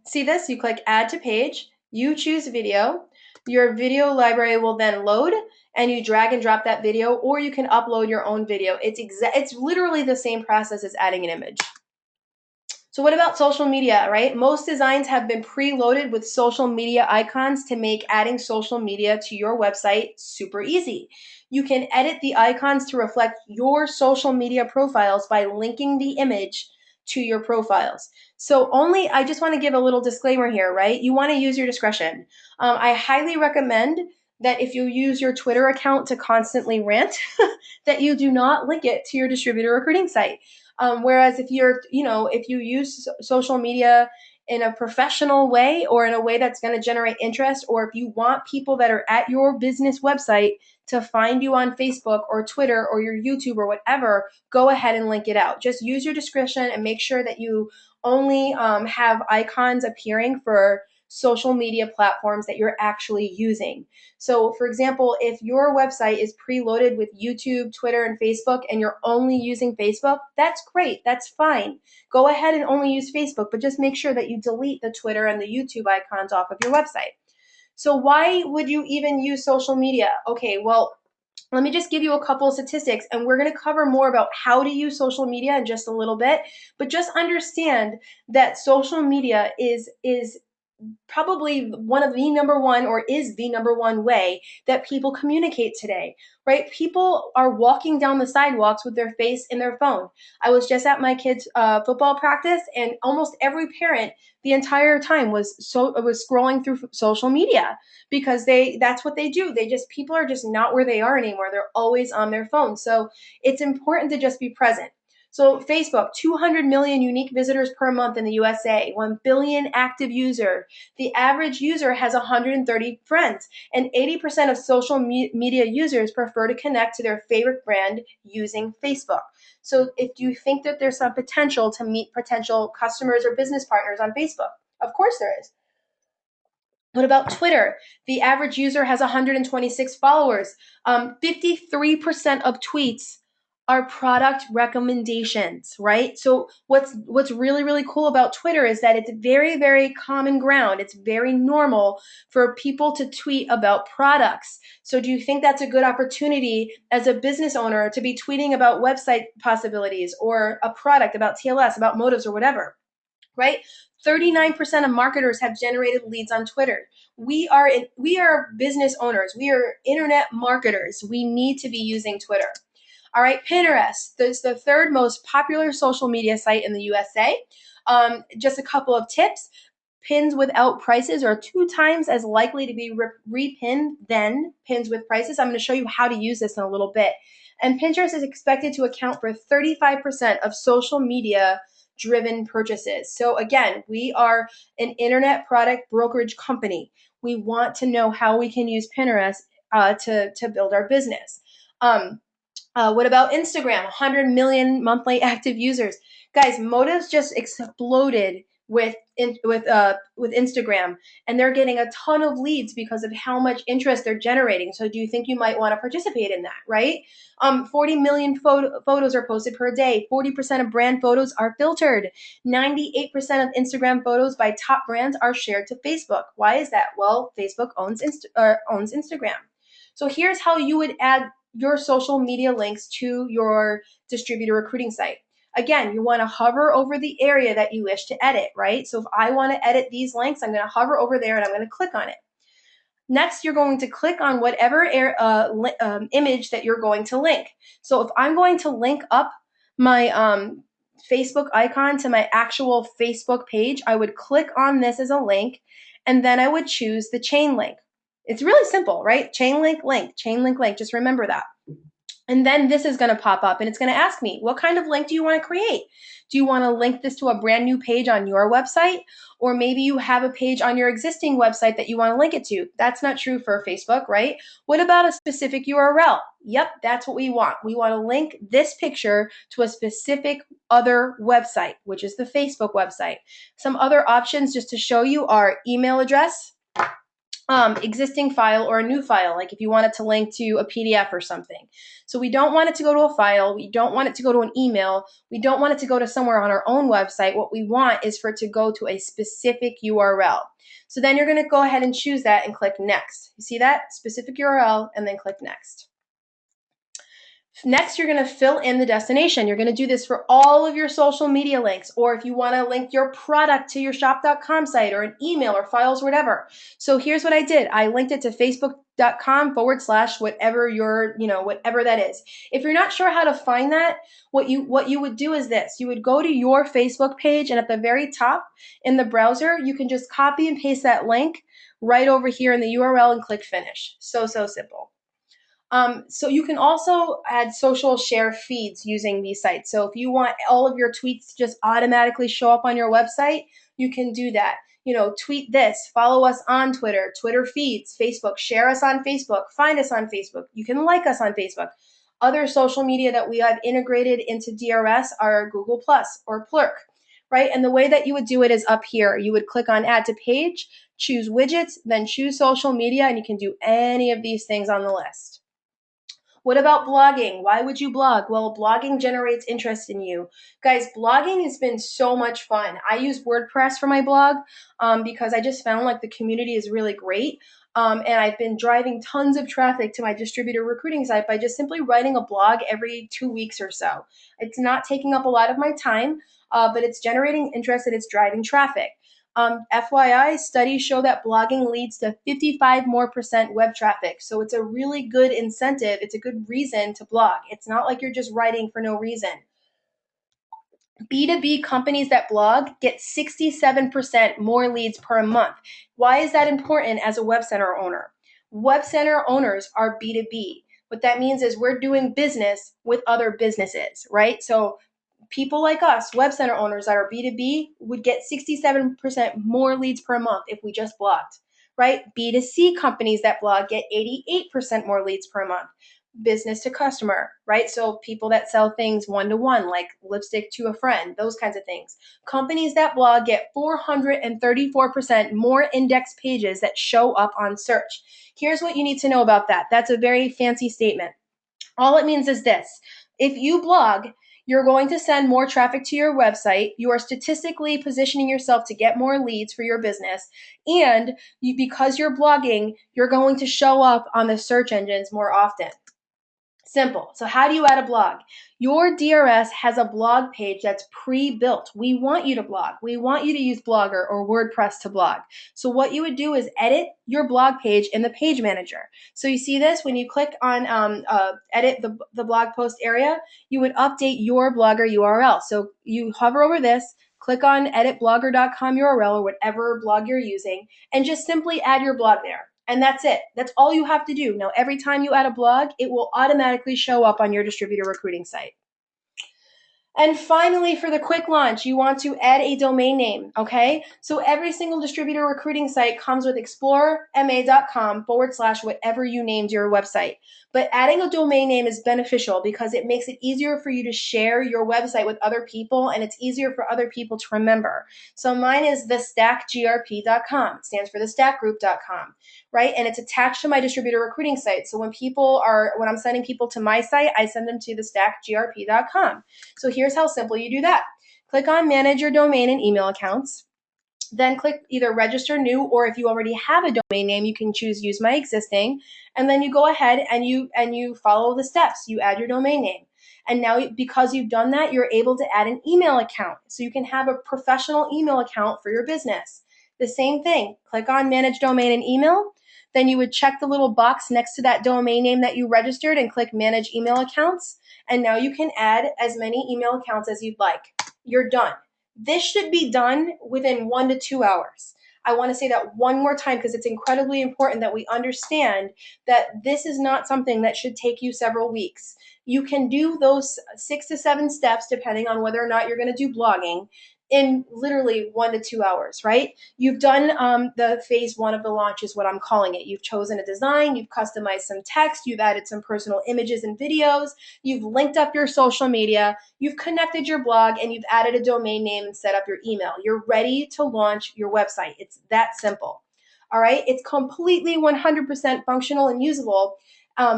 See this? You click add to page, you choose video, your video library will then load, and you drag and drop that video, or you can upload your own video. It's literally the same process as adding an image. So what about social media, right? Most designs have been preloaded with social media icons to make adding social media to your website super easy. You can edit the icons to reflect your social media profiles by linking the image to your profiles. So I just want to give a little disclaimer here, right? You want to use your discretion. I highly recommend that if you use your Twitter account to constantly rant, that you do not link it to your distributor recruiting site. Whereas if you use social media in a professional way, or in a way that's going to generate interest, or if you want people that are at your business website to find you on Facebook or Twitter or your YouTube or whatever, go ahead and link it out. Just use your discretion and make sure that you only have icons appearing for social media platforms that you're actually using. So for example, if your website is preloaded with YouTube, Twitter, and Facebook, and you're only using Facebook, that's great, that's fine. Go ahead and only use Facebook, but just make sure that you delete the Twitter and the YouTube icons off of your website. So why would you even use social media? Okay, well, let me just give you a couple of statistics, and we're going to cover more about how to use social media in just a little bit, but just understand that social media is probably one of the number one, or is the number one way that people communicate today, right? People are walking down the sidewalks with their face in their phone. I was just at my kids' football practice, and almost every parent the entire time was scrolling through social media, because that's what they do. People are just not where they are anymore. They're always on their phone. So it's important to just be present. So Facebook, 200 million unique visitors per month in the USA, 1 billion active user. The average user has 130 friends, and 80% of social media users prefer to connect to their favorite brand using Facebook. So if you think that there's some potential to meet potential customers or business partners on Facebook, of course there is. What about Twitter? The average user has 126 followers. 53% of tweets are product recommendations, right? So what's really cool about Twitter is that it's very common ground. It's very normal for people to tweet about products. So do you think that's a good opportunity as a business owner to be tweeting about website possibilities, or a product, about TLS, about motives, or whatever? right? 39% of marketers have generated leads on Twitter. We are business owners. We are internet marketers. We need to be using Twitter. All right, Pinterest. This is the third most popular social media site in the USA. Just a couple of tips. Pins without prices are 2 times as likely to be repinned than pins with prices. I'm going to show you how to use this in a little bit. And Pinterest is expected to account for 35% of social media driven purchases. So again, we are an internet product brokerage company. We want to know how we can use Pinterest to build our business. What about Instagram? 100 million monthly active users. Guys, Motives just exploded with Instagram, and they're getting a ton of leads because of how much interest they're generating. So do you think you might want to participate in that, right? 40 million photos are posted per day. 40% of brand photos are filtered. 98% of Instagram photos by top brands are shared to Facebook. Why is that? Well, Facebook owns Instagram. So here's how you would add your social media links to your distributor recruiting site. Again, you want to hover over the area that you wish to edit, right? So if I want to edit these links, I'm going to hover over there and I'm going to click on it. Next, you're going to click on whatever image that you're going to link. So if I'm going to link up my Facebook icon to my actual Facebook page, I would click on this as a link, and then I would choose the chain link. It's really simple, right? Chain link, link, chain link, link. Just remember that. And then this is going to pop up and it's going to ask me, what kind of link do you want to create? Do you want to link this to a brand new page on your website? Or maybe you have a page on your existing website that you want to link it to. That's not true for Facebook, right? What about a specific URL? Yep, that's what we want. We want to link this picture to a specific other website, which is the Facebook website. Some other options just to show you are email address, existing file, or a new file, like if you want it to link to a PDF or something. So we don't want it to go to a file. We don't want it to go to an email. We don't want it to go to somewhere on our own website. What we want is for it to go to a specific URL. So then you're going to go ahead and choose that and click next. You see that? Specific URL, and then click next. Next, you're going to fill in the destination. You're going to do this for all of your social media links, or if you want to link your product to your shop.com site or an email or files, whatever. So here's what I did. I linked it to facebook.com/ whatever your, whatever that is. If you're not sure how to find that, what you would do is this. You would go to your Facebook page, and at the very top in the browser, you can just copy and paste that link right over here in the URL and click finish. So simple. So you can also add social share feeds using these sites. So if you want all of your tweets to just automatically show up on your website, you can do that. Tweet this, follow us on Twitter, Twitter feeds, Facebook, share us on Facebook, find us on Facebook. You can like us on Facebook. Other social media that we have integrated into DRS are Google Plus or Plurk, right? And the way that you would do it is up here. You would click on add to page, choose widgets, then choose social media, and you can do any of these things on the list. What about blogging? Why would you blog? Well, blogging generates interest in you. Guys, blogging has been so much fun. I use WordPress for my blog because I just found like the community is really great. And I've been driving tons of traffic to my distributor recruiting site by just simply writing a blog every 2 weeks or so. It's not taking up a lot of my time, but it's generating interest and it's driving traffic. FYI, studies show that blogging leads to 55% more web traffic. So it's a really good incentive. It's a good reason to blog. It's not like you're just writing for no reason. B2B companies that blog get 67% more leads per month. Why is that important as a WebCenter owner? WebCenter owners are B2B. What that means is we're doing business with other businesses, right? So people like us, WebCenter owners that are B2B, would get 67% more leads per month if we just blogged, right? B2C companies that blog get 88% more leads per month. Business to customer, right? So people that sell things one-to-one, like lipstick to a friend, those kinds of things. Companies that blog get 434% more index pages that show up on search. Here's what you need to know about that. That's a very fancy statement. All it means is this. If you blog, you're going to send more traffic to your website. You are statistically positioning yourself to get more leads for your business. And because you're blogging, you're going to show up on the search engines more often. Simple. So how do you add a blog? Your DRS has a blog page that's pre-built. We want you to blog. We want you to use Blogger or WordPress to blog. So what you would do is edit your blog page in the page manager. So you see this when you click on edit the blog post area, you would update your Blogger URL. So you hover over this, click on editblogger.com URL or whatever blog you're using, and just simply add your blog there. And that's it. That's all you have to do. Now, every time you add a blog, it will automatically show up on your distributor recruiting site. And finally, for the quick launch, you want to add a domain name, okay? So every single distributor recruiting site comes with explorema.com/whatever you named your website. But adding a domain name is beneficial because it makes it easier for you to share your website with other people, and it's easier for other people to remember. So mine is thestackgrp.com. It stands for thestackgroup.com, right? And it's attached to my distributor recruiting site. So when I'm sending people to my site, I send them to thestackgrp.com. So here's how simple you do that. Click on Manage Your Domain and Email Accounts. Then click either Register New, or if you already have a domain name, you can choose Use My Existing. And then you go ahead and you follow the steps. You add your domain name. And now, because you've done that, you're able to add an email account. So you can have a professional email account for your business. The same thing. Click on Manage Domain and Email. Then you would check the little box next to that domain name that you registered and click Manage Email Accounts. And now you can add as many email accounts as you'd like. You're done. This should be done within 1 to 2 hours. I want to say that one more time because it's incredibly important that we understand that this is not something that should take you several weeks. You can do those 6 to 7 steps depending on whether or not you're going to do blogging in literally 1 to 2 hours, right? You've done the phase 1 of the launch is what I'm calling it. You've chosen a design, you've customized some text, you've added some personal images and videos, you've linked up your social media, you've connected your blog, and you've added a domain name and set up your email. You're ready to launch your website. It's that simple. All right? It's completely 100% functional and usable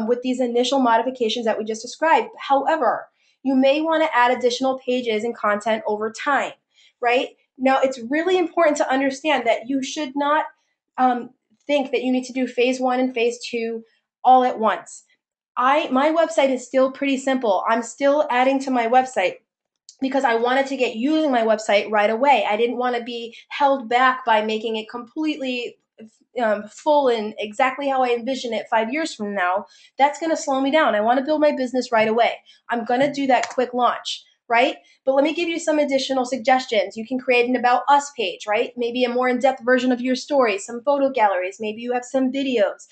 with these initial modifications that we just described. However, you may want to add additional pages and content over time. Right? Now, it's really important to understand that you should not think that you need to do phase 1 and phase 2 all at once. My website is still pretty simple. I'm still adding to my website because I wanted to get using my website right away. I didn't want to be held back by making it completely full and exactly how I envision it 5 years from now. That's going to slow me down. I want to build my business right away. I'm going to do that quick launch. Right? But let me give you some additional suggestions. You can create an About Us page, right? Maybe a more in-depth version of your story, some photo galleries. Maybe you have some videos.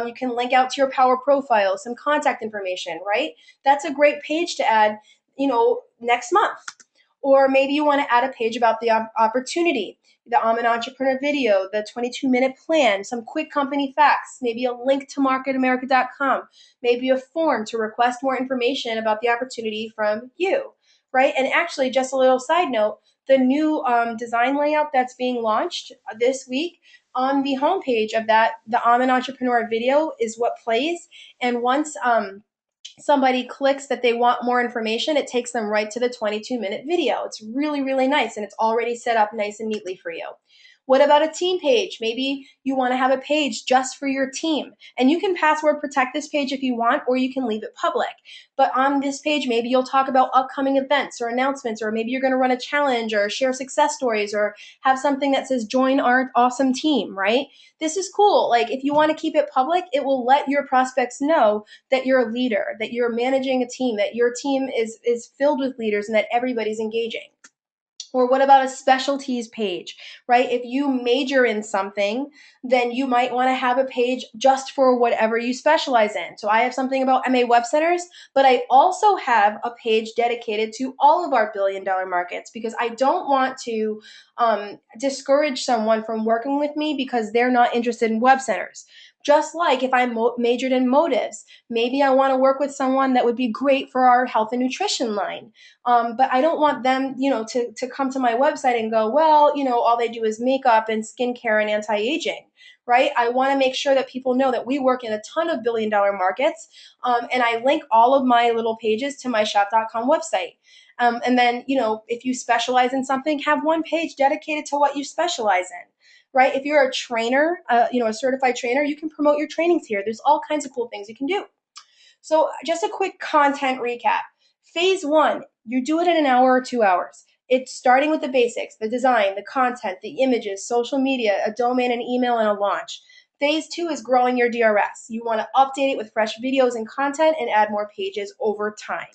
You can link out to your Power Profile, some contact information, right? That's a great page to add, next month. Or maybe you want to add a page about the opportunity, the I'm an Entrepreneur video, the 22-minute plan, some quick company facts, maybe a link to marketamerica.com, maybe a form to request more information about the opportunity from you. Right? And actually, just a little side note, the new design layout that's being launched this week on the homepage of that, the I'm an Entrepreneur video is what plays. And once somebody clicks that they want more information, it takes them right to the 22-minute video. It's really, really nice, and it's already set up nice and neatly for you. What about a team page? Maybe you want to have a page just for your team. And you can password protect this page if you want, or you can leave it public. But on this page, maybe you'll talk about upcoming events or announcements, or maybe you're going to run a challenge or share success stories or have something that says join our awesome team, right? This is cool. Like, if you want to keep it public, it will let your prospects know that you're a leader, that you're managing a team, that your team is filled with leaders, and that everybody's engaging. Or what about a specialties page, right? If you major in something, then you might want to have a page just for whatever you specialize in. So I have something about MA web centers, but I also have a page dedicated to all of our billion-dollar markets because I don't want to discourage someone from working with me because they're not interested in web centers. Just like if I majored in motives, maybe I want to work with someone that would be great for our health and nutrition line. But I don't want them, to come to my website and go, well, all they do is makeup and skincare and anti-aging, right? I want to make sure that people know that we work in a ton of billion-dollar markets. And I link all of my little pages to my shop.com website. And then, if you specialize in something, have one page dedicated to what you specialize in. Right? If you're a trainer, a certified trainer, you can promote your trainings here. There's all kinds of cool things you can do. So just a quick content recap. Phase one, you do it in an hour or 2 hours. It's starting with the basics, the design, the content, the images, social media, a domain, an email, and a launch. Phase two is growing your DRS. You want to update it with fresh videos and content and add more pages over time.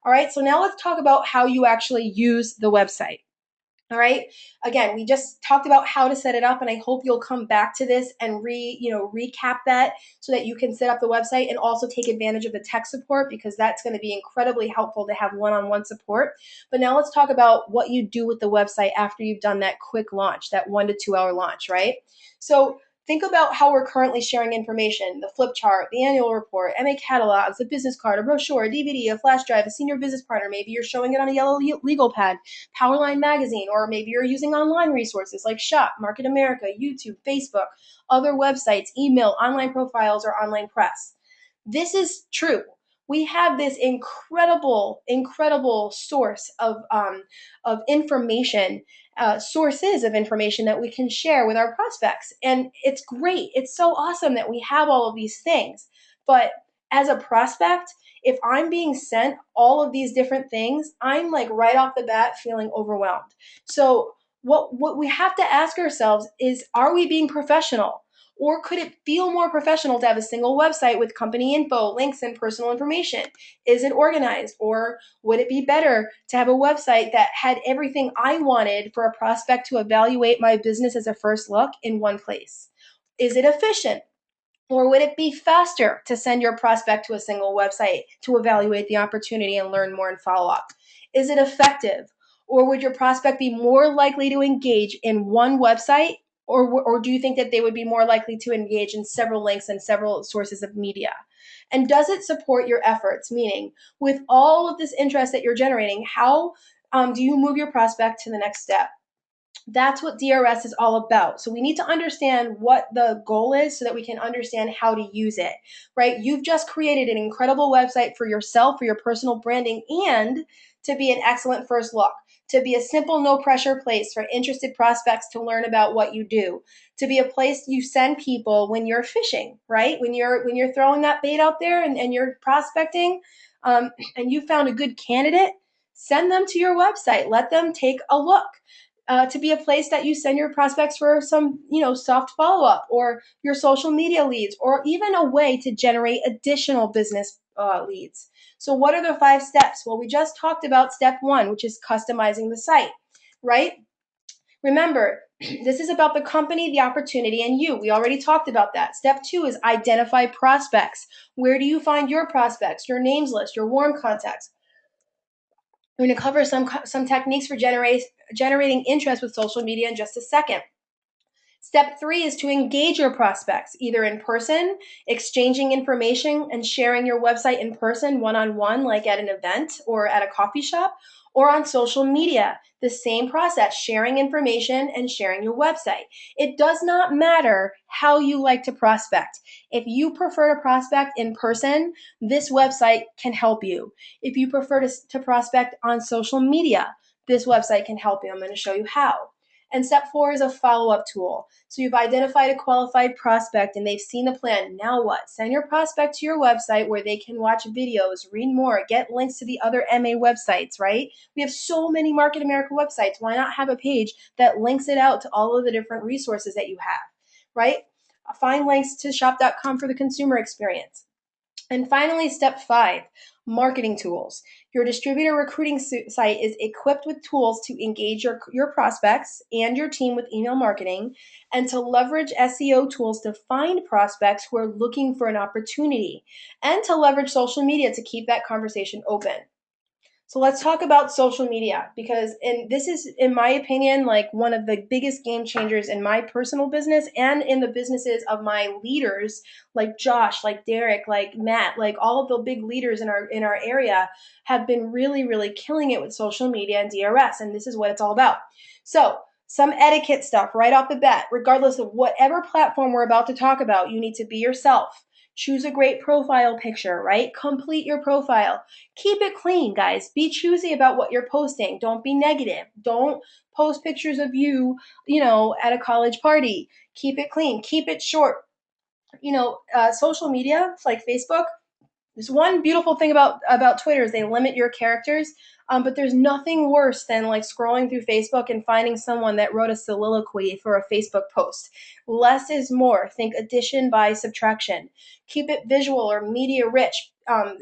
All right, so now let's talk about how you actually use the website. All right. Again, we just talked about how to set it up, and I hope you'll come back to this and recap that so that you can set up the website and also take advantage of the tech support, because that's going to be incredibly helpful to have one-on-one support. But now let's talk about what you do with the website after you've done that quick launch, that 1 to 2 hour launch, right? So think about how we're currently sharing information: the flip chart, the annual report, MA catalogs, a business card, a brochure, a DVD, a flash drive, a senior business partner. Maybe you're showing it on a yellow legal pad, Powerline magazine, or maybe you're using online resources like Shop, Market America, YouTube, Facebook, other websites, email, online profiles, or online press. This is true. We have this incredible source of information, sources of information that we can share with our prospects. And it's great. It's so awesome that we have all of these things. But as a prospect, if I'm being sent all of these different things, I'm like right off the bat feeling overwhelmed. So what we have to ask ourselves is, are we being professional? Or could it feel more professional to have a single website with company info, links, and personal information? Is it organized? Or would it be better to have a website that had everything I wanted for a prospect to evaluate my business as a first look in one place? Is it efficient? Or would it be faster to send your prospect to a single website to evaluate the opportunity and learn more and follow up? Is it effective? Or would your prospect be more likely to engage in one website? Or do you think that they would be more likely to engage in several links and several sources of media? And does it support your efforts? Meaning, with all of this interest that you're generating, how do you move your prospect to the next step? That's what DRS is all about. So we need to understand what the goal is so that we can understand how to use it, right? You've just created an incredible website for yourself, for your personal branding, and to be an excellent first look, to be a simple, no pressure place for interested prospects to learn about what you do, to be a place you send people when you're fishing, right? When you're throwing that bait out there and you're prospecting, and you found a good candidate, send them to your website. Let them take a look. To be a place that you send your prospects for some, soft follow-up, or your social media leads, or even a way to generate additional business leads. So what are the 5 steps? Well, we just talked about step 1, which is customizing the site, right? Remember, this is about the company, the opportunity, and you. We already talked about that. Step 2 is identify prospects. Where do you find your prospects, your names list, your warm contacts? We're going to cover some techniques for generating interest with social media in just a second. Step 3 is to engage your prospects, either in person, exchanging information and sharing your website in person, one-on-one, like at an event or at a coffee shop, or on social media. The same process, sharing information and sharing your website. It does not matter how you like to prospect. If you prefer to prospect in person, this website can help you. If you prefer to prospect on social media, this website can help you. I'm going to show you how. And step 4 is a follow-up tool. So you've identified a qualified prospect and they've seen the plan. Now what? Send your prospect to your website where they can watch videos, read more, get links to the other MA websites, right? We have so many Market America websites. Why not have a page that links it out to all of the different resources that you have, right? Find links to shop.com for the consumer experience. And finally, step 5, marketing tools. Your distributor recruiting site is equipped with tools to engage your prospects and your team with email marketing, and to leverage SEO tools to find prospects who are looking for an opportunity, and to leverage social media to keep that conversation open. So let's talk about social media, because this is, in my opinion, like one of the biggest game changers in my personal business and in the businesses of my leaders, like Josh, like Derek, like Matt, like all of the big leaders in our area have been really, really killing it with social media and DRS, and this is what it's all about. So some etiquette stuff right off the bat. Regardless of whatever platform we're about to talk about, you need to be yourself. Choose a great profile picture, right? Complete your profile. Keep it clean, guys. Be choosy about what you're posting. Don't be negative. Don't post pictures of you, at a college party. Keep it clean. Keep it short. Social media, like Facebook, There's one beautiful thing about Twitter is they limit your characters, but there's nothing worse than like scrolling through Facebook and finding someone that wrote a soliloquy for a Facebook post. Less is more. Think addition by subtraction. Keep it visual or media rich.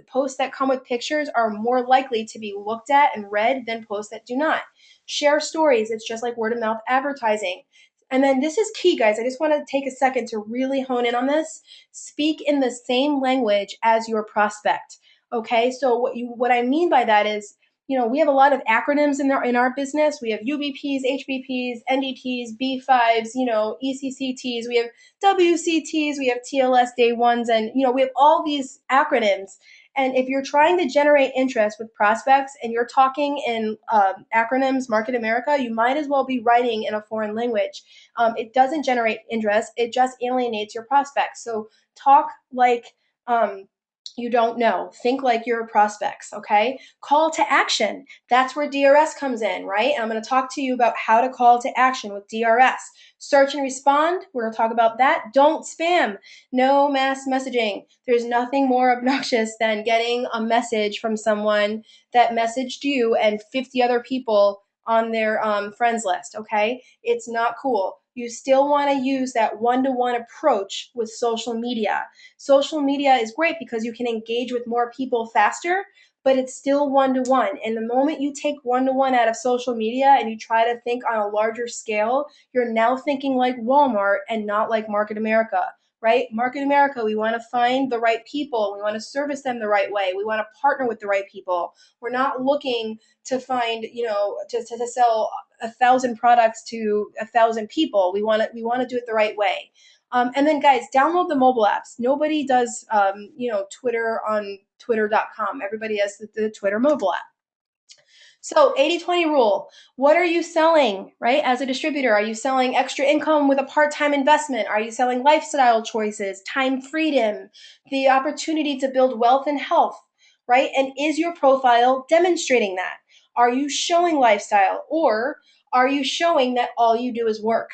Posts that come with pictures are more likely to be looked at and read than posts that do not. Share stories. It's just like word of mouth advertising. And then this is key, guys. I just want to take a second to really hone in on this. Speak in the same language as your prospect. Okay, so what I mean by that is, we have a lot of acronyms in our business. We have UBPs, HBPs, NDTs, B5s, ECCTs. We have WCTs. We have TLS day ones, and we have all these acronyms. And if you're trying to generate interest with prospects and you're talking in acronyms, Market America, you might as well be writing in a foreign language. It doesn't generate interest. It just alienates your prospects. So talk like you don't know. Think like your prospects, okay? Call to action. That's where DRS comes in, right? And I'm going to talk to you about how to call to action with DRS. Search and respond. We're going to talk about that. Don't spam. No mass messaging. There's nothing more obnoxious than getting a message from someone that messaged you and 50 other people on their friends list, okay? It's not cool. You still want to use that one-to-one approach with social media. Social media is great because you can engage with more people faster, but it's still one-to-one. And the moment you take one-to-one out of social media and you try to think on a larger scale, you're now thinking like Walmart and not like Market America, right? Market America, we want to find the right people. We want to service them the right way. We want to partner with the right people. We're not looking to find, to sell 1,000 products to 1,000 people. We want to do it the right way. And then, guys, download the mobile apps. Nobody does, Twitter on twitter.com. Everybody has the Twitter mobile app. So 80-20 rule. What are you selling, right? As a distributor, are you selling extra income with a part-time investment? Are you selling lifestyle choices, time freedom, the opportunity to build wealth and health, right? And is your profile demonstrating that? Are you showing lifestyle, or are you showing that all you do is work?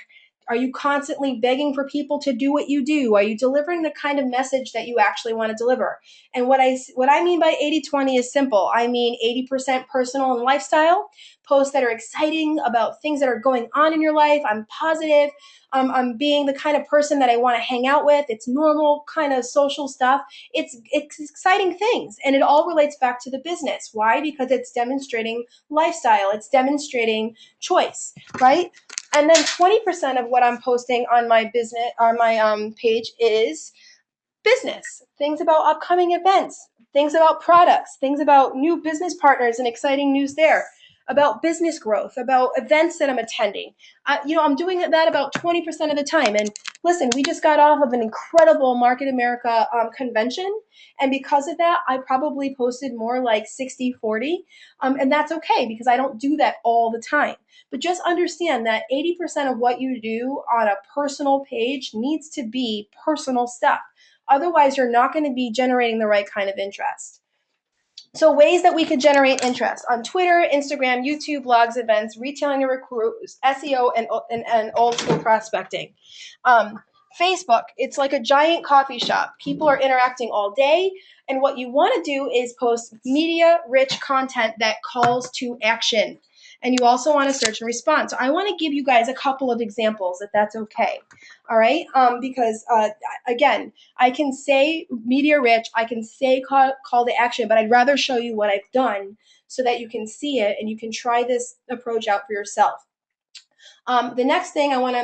Are you constantly begging for people to do what you do? Are you delivering the kind of message that you actually want to deliver? And what I mean by 80-20 is simple. I mean 80% personal and lifestyle, posts that are exciting about things that are going on in your life. I'm positive. I'm being the kind of person that I want to hang out with. It's normal kind of social stuff. It's exciting things. And it all relates back to the business. Why? Because it's demonstrating lifestyle. It's demonstrating choice, right? And then 20% of what I'm posting on my business, on my page, is business, things about upcoming events, things about products, things about new business partners and exciting news there, about business growth, about events that I'm attending. I'm doing that about 20% of the time. And listen, we just got off of an incredible Market America convention. And because of that, I probably posted more like 60-40. And that's okay because I don't do that all the time. But just understand that 80% of what you do on a personal page needs to be personal stuff. Otherwise, you're not going to be generating the right kind of interest. So ways that we could generate interest on Twitter, Instagram, YouTube, blogs, events, retailing to recruits, SEO, and old school prospecting. Facebook, it's like a giant coffee shop. People are interacting all day. And what you want to do is post media-rich content that calls to action. And you also want to search and respond. So I want to give you guys a couple of examples, if that's okay. All right? Because, again, I can say media rich, I can say call to action, but I'd rather show you what I've done so that you can see it and you can try this approach out for yourself. The next thing I want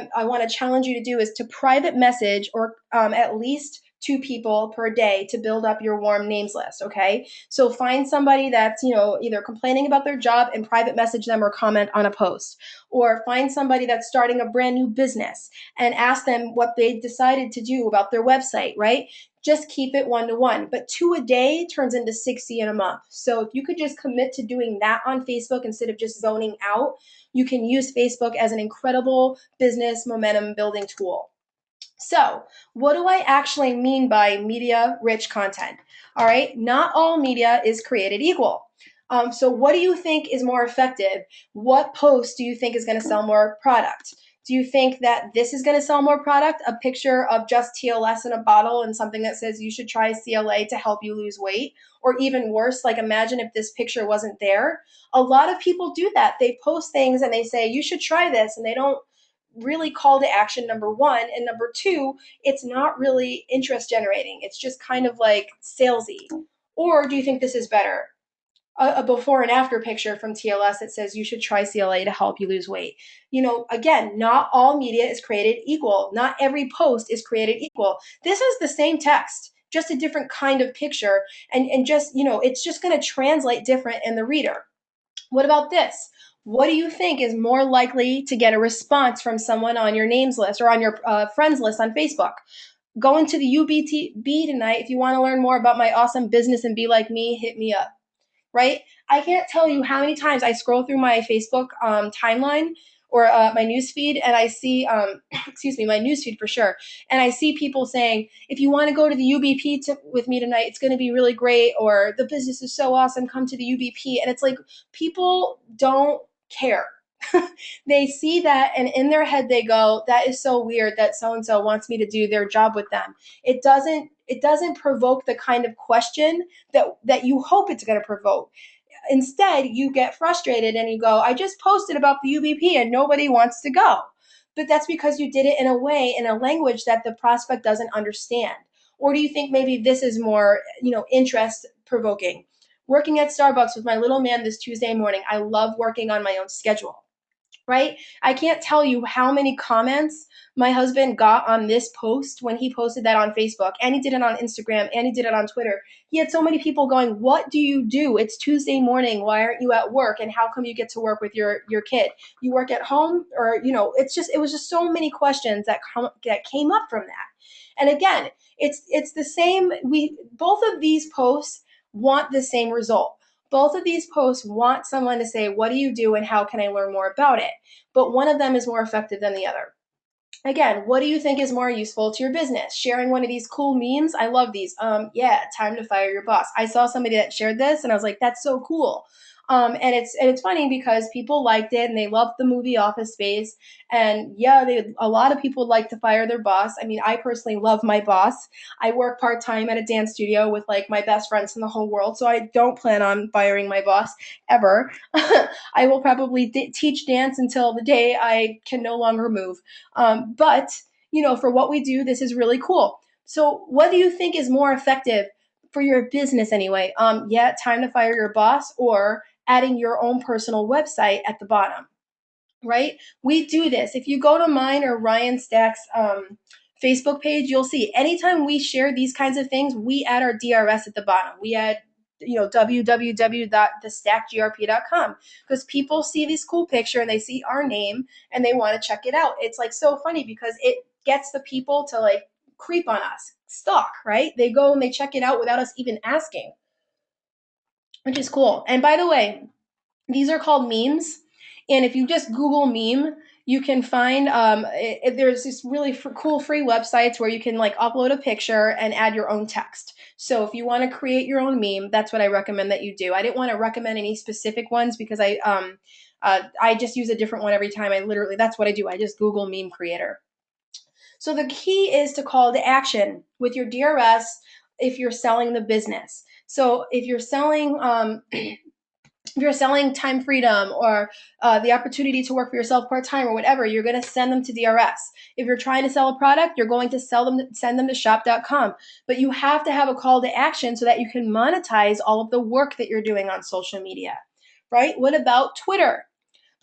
to challenge you to do is to private message or at least 2 people per day to build up your warm names list, okay? So find somebody that's, either complaining about their job and private message them or comment on a post. Or find somebody that's starting a brand new business and ask them what they decided to do about their website, right? Just keep it 1-to-1. But 2 a day turns into 60 in a month. So if you could just commit to doing that on Facebook instead of just zoning out, you can use Facebook as an incredible business momentum building tool. So what do I actually mean by media-rich content? All right, not all media is created equal. So what do you think is more effective? What post do you think is going to sell more product? Do you think that this is going to sell more product? A picture of just TLS in a bottle and something that says you should try CLA to help you lose weight? Or even worse, like imagine if this picture wasn't there. A lot of people do that. They post things and they say, you should try this, and they don't really call to action, number one. And number two, it's not really interest generating. It's just kind of like salesy. Or do you think this is better? A before and after picture from TLS that says you should try CLA to help you lose weight. Again, not all media is created equal. Not every post is created equal. This is the same text, just a different kind of picture. And just, it's just going to translate different in the reader. What about this? What do you think is more likely to get a response from someone on your names list or on your friends list on Facebook? Go into the UBTB tonight. If you want to learn more about my awesome business and be like me, hit me up. Right? I can't tell you how many times I scroll through my Facebook timeline or my newsfeed, and I see, excuse me, my newsfeed for sure, and I see people saying, if you want to go to the UBP with me tonight, it's going to be really great, or the business is so awesome, come to the UBP. And it's like, people don't care. They see that, and in their head they go, that is so weird that so-and-so wants me to do their job with them. It doesn't provoke the kind of question that you hope it's going to provoke. Instead, you get frustrated and you go, I just posted about the UBP and nobody wants to go. But that's because you did it in a way, in a language that the prospect doesn't understand. Or do you think maybe this is more, interest provoking? Working at Starbucks with my little man this Tuesday morning, I love working on my own schedule. Right? I can't tell you how many comments my husband got on this post when he posted that on Facebook, and he did it on Instagram, and he did it on Twitter. He had so many people going, what do you do? It's Tuesday morning. Why aren't you at work? And how come you get to work with your kid? You work at home? Or, it was just so many questions that came up from that. And again, it's the same. Both of these posts want the same result. Both of these posts want someone to say, what do you do and how can I learn more about it? But one of them is more effective than the other. Again, what do you think is more useful to your business? Sharing one of these cool memes? I love these. Yeah, time to fire your boss. I saw somebody that shared this and I was like, that's so cool. And it's funny because people liked it and they loved the movie Office Space. And yeah, a lot of people like to fire their boss. I mean, I personally love my boss. I work part-time at a dance studio with like my best friends in the whole world. So I don't plan on firing my boss ever. I will probably teach dance until the day I can no longer move. But for what we do, this is really cool. So what do you think is more effective for your business anyway? Yeah, time to fire your boss, or adding your own personal website at the bottom, right? We do this. If you go to mine or Ryan Stack's Facebook page, you'll see anytime we share these kinds of things, we add our DRS at the bottom. We add www.thestackgrp.com, because people see this cool picture and they see our name and they want to check it out. It's like so funny because it gets the people to like creep on us, stalk, right? They go and they check it out without us even asking, which is cool. And by the way, these are called memes. And if you just Google meme, you can find there's this really cool free websites where you can like upload a picture and add your own text. So if you want to create your own meme, that's what I recommend that you do. I didn't want to recommend any specific ones because I just use a different one every time. That's what I do. I just Google meme creator. So the key is to call to action with your DRS if you're selling the business. So if you're selling time freedom or the opportunity to work for yourself part-time or whatever, you're going to send them to DRS. If you're trying to sell a product, you're going to send them to shop.com. But you have to have a call to action so that you can monetize all of the work that you're doing on social media, right? What about Twitter?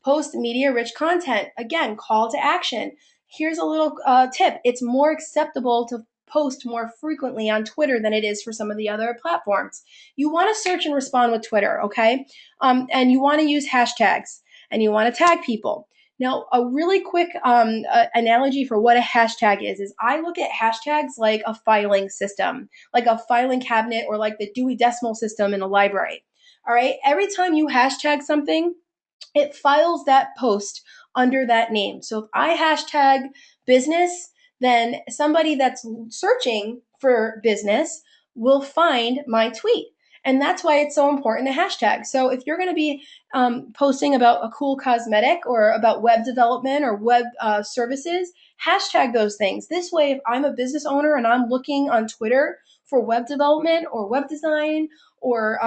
Post media-rich content. Again, call to action. Here's a little tip. It's more acceptable to post more frequently on Twitter than it is for some of the other platforms. You want to search and respond with Twitter, okay? And you want to use hashtags and you want to tag people. Now, a really quick analogy for what a hashtag is I look at hashtags like a filing system, like a filing cabinet or like the Dewey Decimal System in a library. All right, every time you hashtag something, it files that post under that name. So if I hashtag business, then somebody that's searching for business will find my tweet. And that's why it's so important to hashtag. So if you're going to be posting about a cool cosmetic or about web development or web services, hashtag those things. This way, if I'm a business owner and I'm looking on Twitter for web development or web design or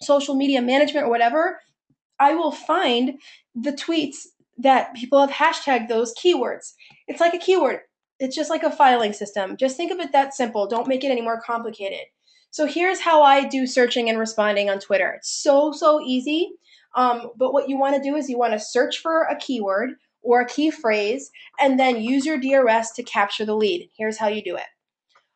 social media management or whatever, I will find the tweets that people have hashtagged those keywords. It's like a keyword. It's just like a filing system. Just think of it that simple. Don't make it any more complicated. So here's how I do searching and responding on Twitter. It's so easy. But what you want to do is you want to search for a keyword or a key phrase and then use your DRS to capture the lead. Here's how you do it.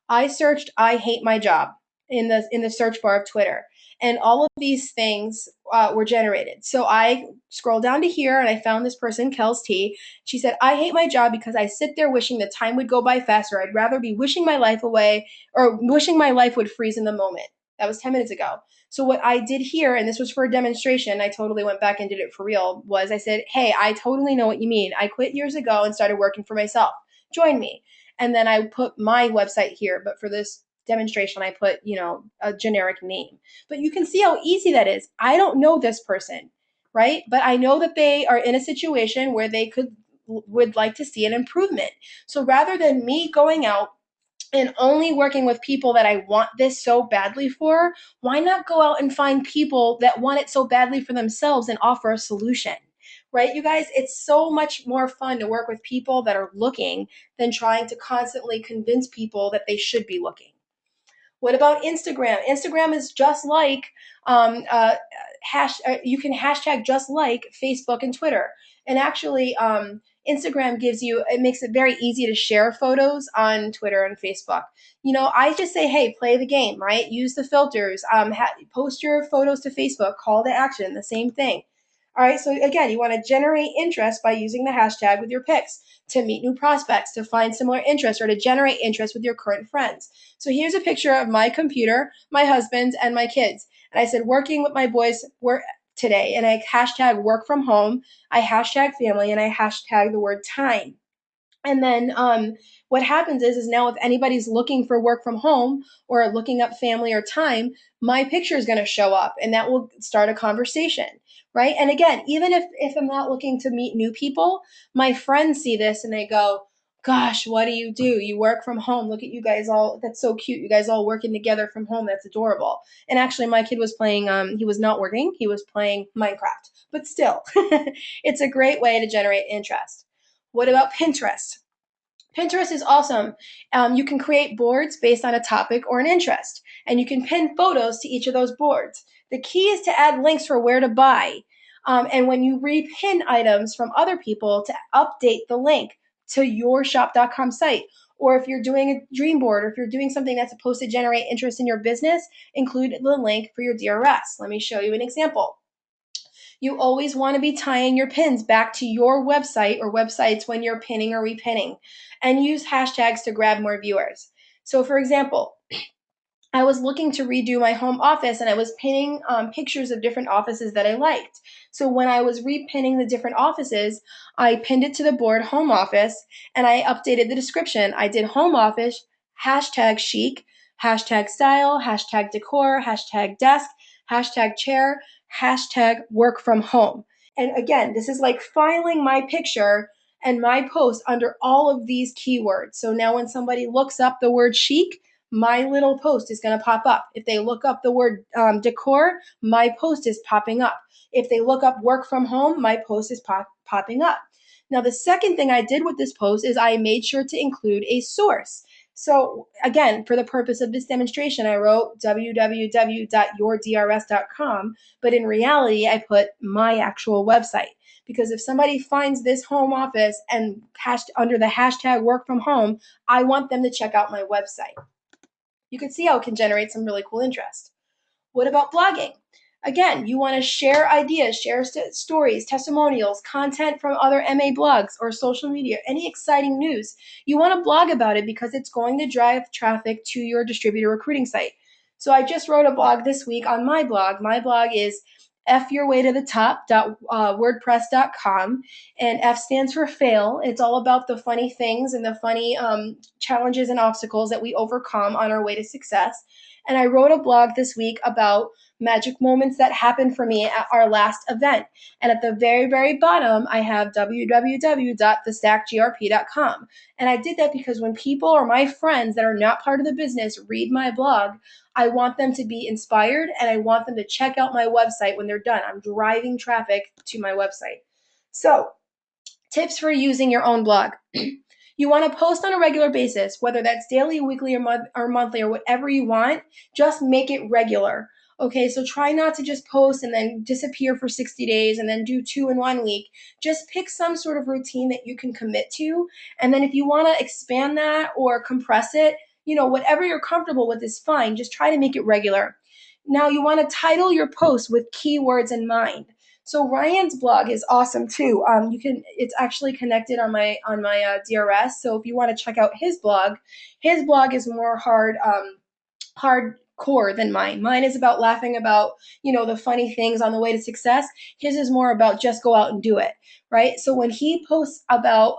I searched "I hate my job" in the search bar of Twitter, and all of these things were generated. So I scrolled down to here, and I found this person, Kels T. She said, "I hate my job because I sit there wishing the time would go by faster. I'd rather be wishing my life away or wishing my life would freeze in the moment." That was 10 minutes ago. So what I did here, and this was for a demonstration, I totally went back and did it for real, was I said, "Hey, I totally know what you mean. I quit years ago and started working for myself. Join me." And then I put my website here, but for this demonstration, I put, a generic name. But you can see how easy that is. I don't know this person, right? But I know that they are in a situation where they would like to see an improvement. So rather than me going out and only working with people that I want this so badly for, why not go out and find people that want it so badly for themselves and offer a solution? Right, you guys? It's so much more fun to work with people that are looking than trying to constantly convince people that they should be looking. What about Instagram? Instagram is just like you can hashtag just like Facebook and Twitter. And actually, Instagram makes it very easy to share photos on Twitter and Facebook. I just say, hey, play the game, right? Use the filters. Post your photos to Facebook. Call to action. The same thing. All right, so again, you want to generate interest by using the hashtag with your pics to meet new prospects, to find similar interests, or to generate interest with your current friends. So here's a picture of my computer, my husband, and my kids. And I said, working with my boys today. And I hashtag work from home, I hashtag family, and I hashtag the word time. And then what happens is now if anybody's looking for work from home or looking up family or time, my picture is going to show up and that will start a conversation, right? And again, even if I'm not looking to meet new people, my friends see this and they go, gosh, what do? You work from home. Look at you guys all. That's so cute. You guys all working together from home. That's adorable. And actually, my kid was playing, he was not working. He was playing Minecraft. But still, it's a great way to generate interest. What about Pinterest? Pinterest is awesome. You can create boards based on a topic or an interest, and you can pin photos to each of those boards. The key is to add links for where to buy. And when you repin items from other people, to update the link to your shop.com site. Or if you're doing a dream board or if you're doing something that's supposed to generate interest in your business, include the link for your DRS. Let me show you an example. You always want to be tying your pins back to your website or websites when you're pinning or repinning, and use hashtags to grab more viewers. So for example, I was looking to redo my home office and I was pinning pictures of different offices that I liked. So when I was repinning the different offices, I pinned it to the board home office and I updated the description. I did home office, hashtag chic, hashtag style, hashtag decor, hashtag desk, hashtag chair, hashtag work from home. And again, this is like filing my picture and my post under all of these keywords. So now when somebody looks up the word chic, my little post is going to pop up. If they look up the word decor, my post is popping up. If they look up work from home, my post is popping up. Now, the second thing I did with this post is I made sure to include a source. So again, for the purpose of this demonstration, I wrote www.yourdrs.com, but in reality, I put my actual website. Because if somebody finds this home office and under the hashtag work from home, I want them to check out my website. You can see how it can generate some really cool interest. What about blogging? Again, you want to share ideas, share stories, testimonials, content from other MA blogs or social media, any exciting news. You want to blog about it because it's going to drive traffic to your distributor recruiting site. So I just wrote a blog this week on my blog. My blog is fyourwaytothetop.wordpress.com, and F stands for fail. It's all about the funny things and the funny challenges and obstacles that we overcome on our way to success. And I wrote a blog this week about magic moments that happened for me at our last event. And at the very, very bottom, I have www.thestackgrp.com. And I did that because when people or my friends that are not part of the business read my blog, I want them to be inspired and I want them to check out my website when they're done. I'm driving traffic to my website. So, tips for using your own blog. You want to post on a regular basis, whether that's daily, weekly, or monthly, or whatever you want. Just make it regular. Okay, so try not to just post and then disappear for 60 days and then do 2 in 1 week. Just pick some sort of routine that you can commit to. And then if you want to expand that or compress it, whatever you're comfortable with is fine. Just try to make it regular. Now you want to title your post with keywords in mind. So Ryan's blog is awesome too. It's actually connected on my DRS. So if you want to check out his blog is more hardcore than mine. Mine is about laughing about, the funny things on the way to success. His is more about just go out and do it, right? So when he posts about,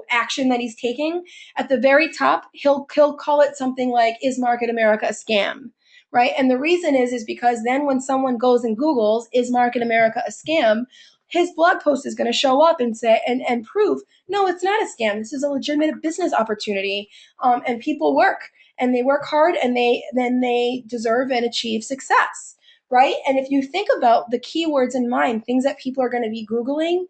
action that he's taking, at the very top, he'll call it something like, "Is Market America a scam?" Right? And the reason is because then when someone goes and Googles, "Is Market America a scam?" his blog post is going to show up and say and prove, no, it's not a scam. This is a legitimate business opportunity, and people work and they work hard and they deserve and achieve success, right? And if you think about the keywords in mind, things that people are going to be Googling,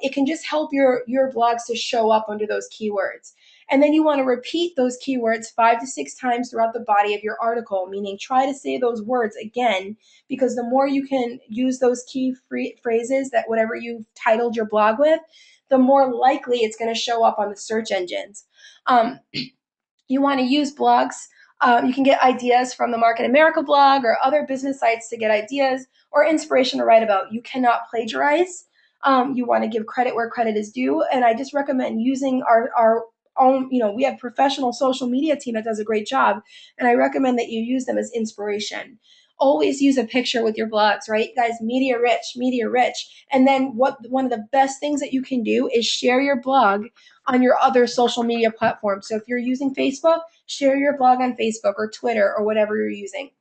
it can just help your blogs to show up under those keywords. And then you want to repeat those keywords 5 to 6 times throughout the body of your article, meaning try to say those words again, because the more you can use those key phrases that whatever you've titled your blog with, the more likely it's going to show up on the search engines. You want to use blogs. You can get ideas from the Market America blog or other business sites to get ideas or inspiration to write about. You cannot plagiarize. You want to give credit where credit is due. And I just recommend using our own, we have professional social media team that does a great job. And I recommend that you use them as inspiration. Always use a picture with your blogs, right? Guys, media rich, media rich. And then one of the best things that you can do is share your blog on your other social media platforms. So if you're using Facebook, share your blog on Facebook or Twitter or whatever you're using.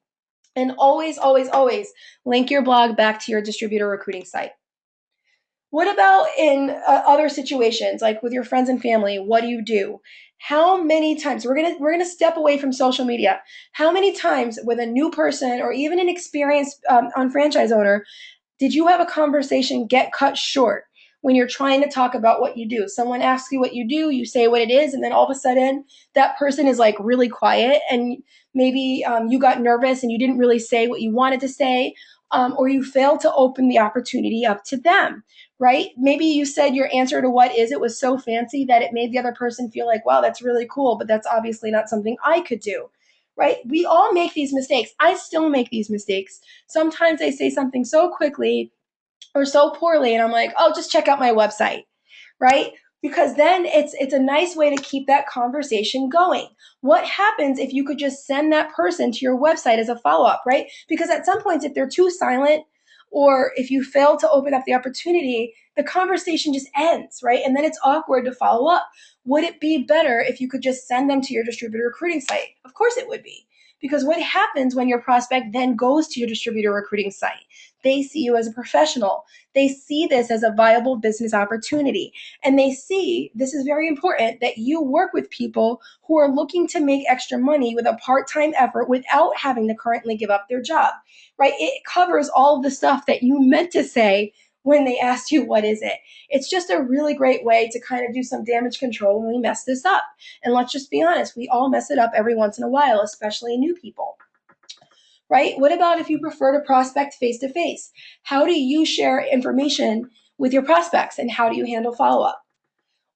And always, always, always link your blog back to your distributor recruiting site. What about in other situations, like with your friends and family? What do you do? How many times we're gonna step away from social media? How many times with a new person or even an experienced franchise owner did you have a conversation get cut short when you're trying to talk about what you do? Someone asks you what you do, you say what it is, and then all of a sudden that person is like really quiet, and maybe you got nervous and you didn't really say what you wanted to say, or you failed to open the opportunity up to them, right? Maybe you said your answer to what is it was so fancy that it made the other person feel like, wow, that's really cool, but that's obviously not something I could do. Right? We all make these mistakes. I still make these mistakes. Sometimes I say something so quickly or so poorly, and I'm like, oh, just check out my website, right? Because then it's a nice way to keep that conversation going. What happens if you could just send that person to your website as a follow-up, right? Because at some points, if they're too silent or if you fail to open up the opportunity, the conversation just ends, right? And then it's awkward to follow up. Would it be better if you could just send them to your distributor recruiting site? Of course it would be. Because what happens when your prospect then goes to your distributor recruiting site? They see you as a professional. They see this as a viable business opportunity. And they see, this is very important, that you work with people who are looking to make extra money with a part-time effort without having to currently give up their job, right? It covers all of the stuff that you meant to say when they asked you, what is it? It's just a really great way to kind of do some damage control when we mess this up. And let's just be honest, we all mess it up every once in a while, especially new people. Right? What about if you prefer to prospect face-to-face? How do you share information with your prospects and how do you handle follow-up?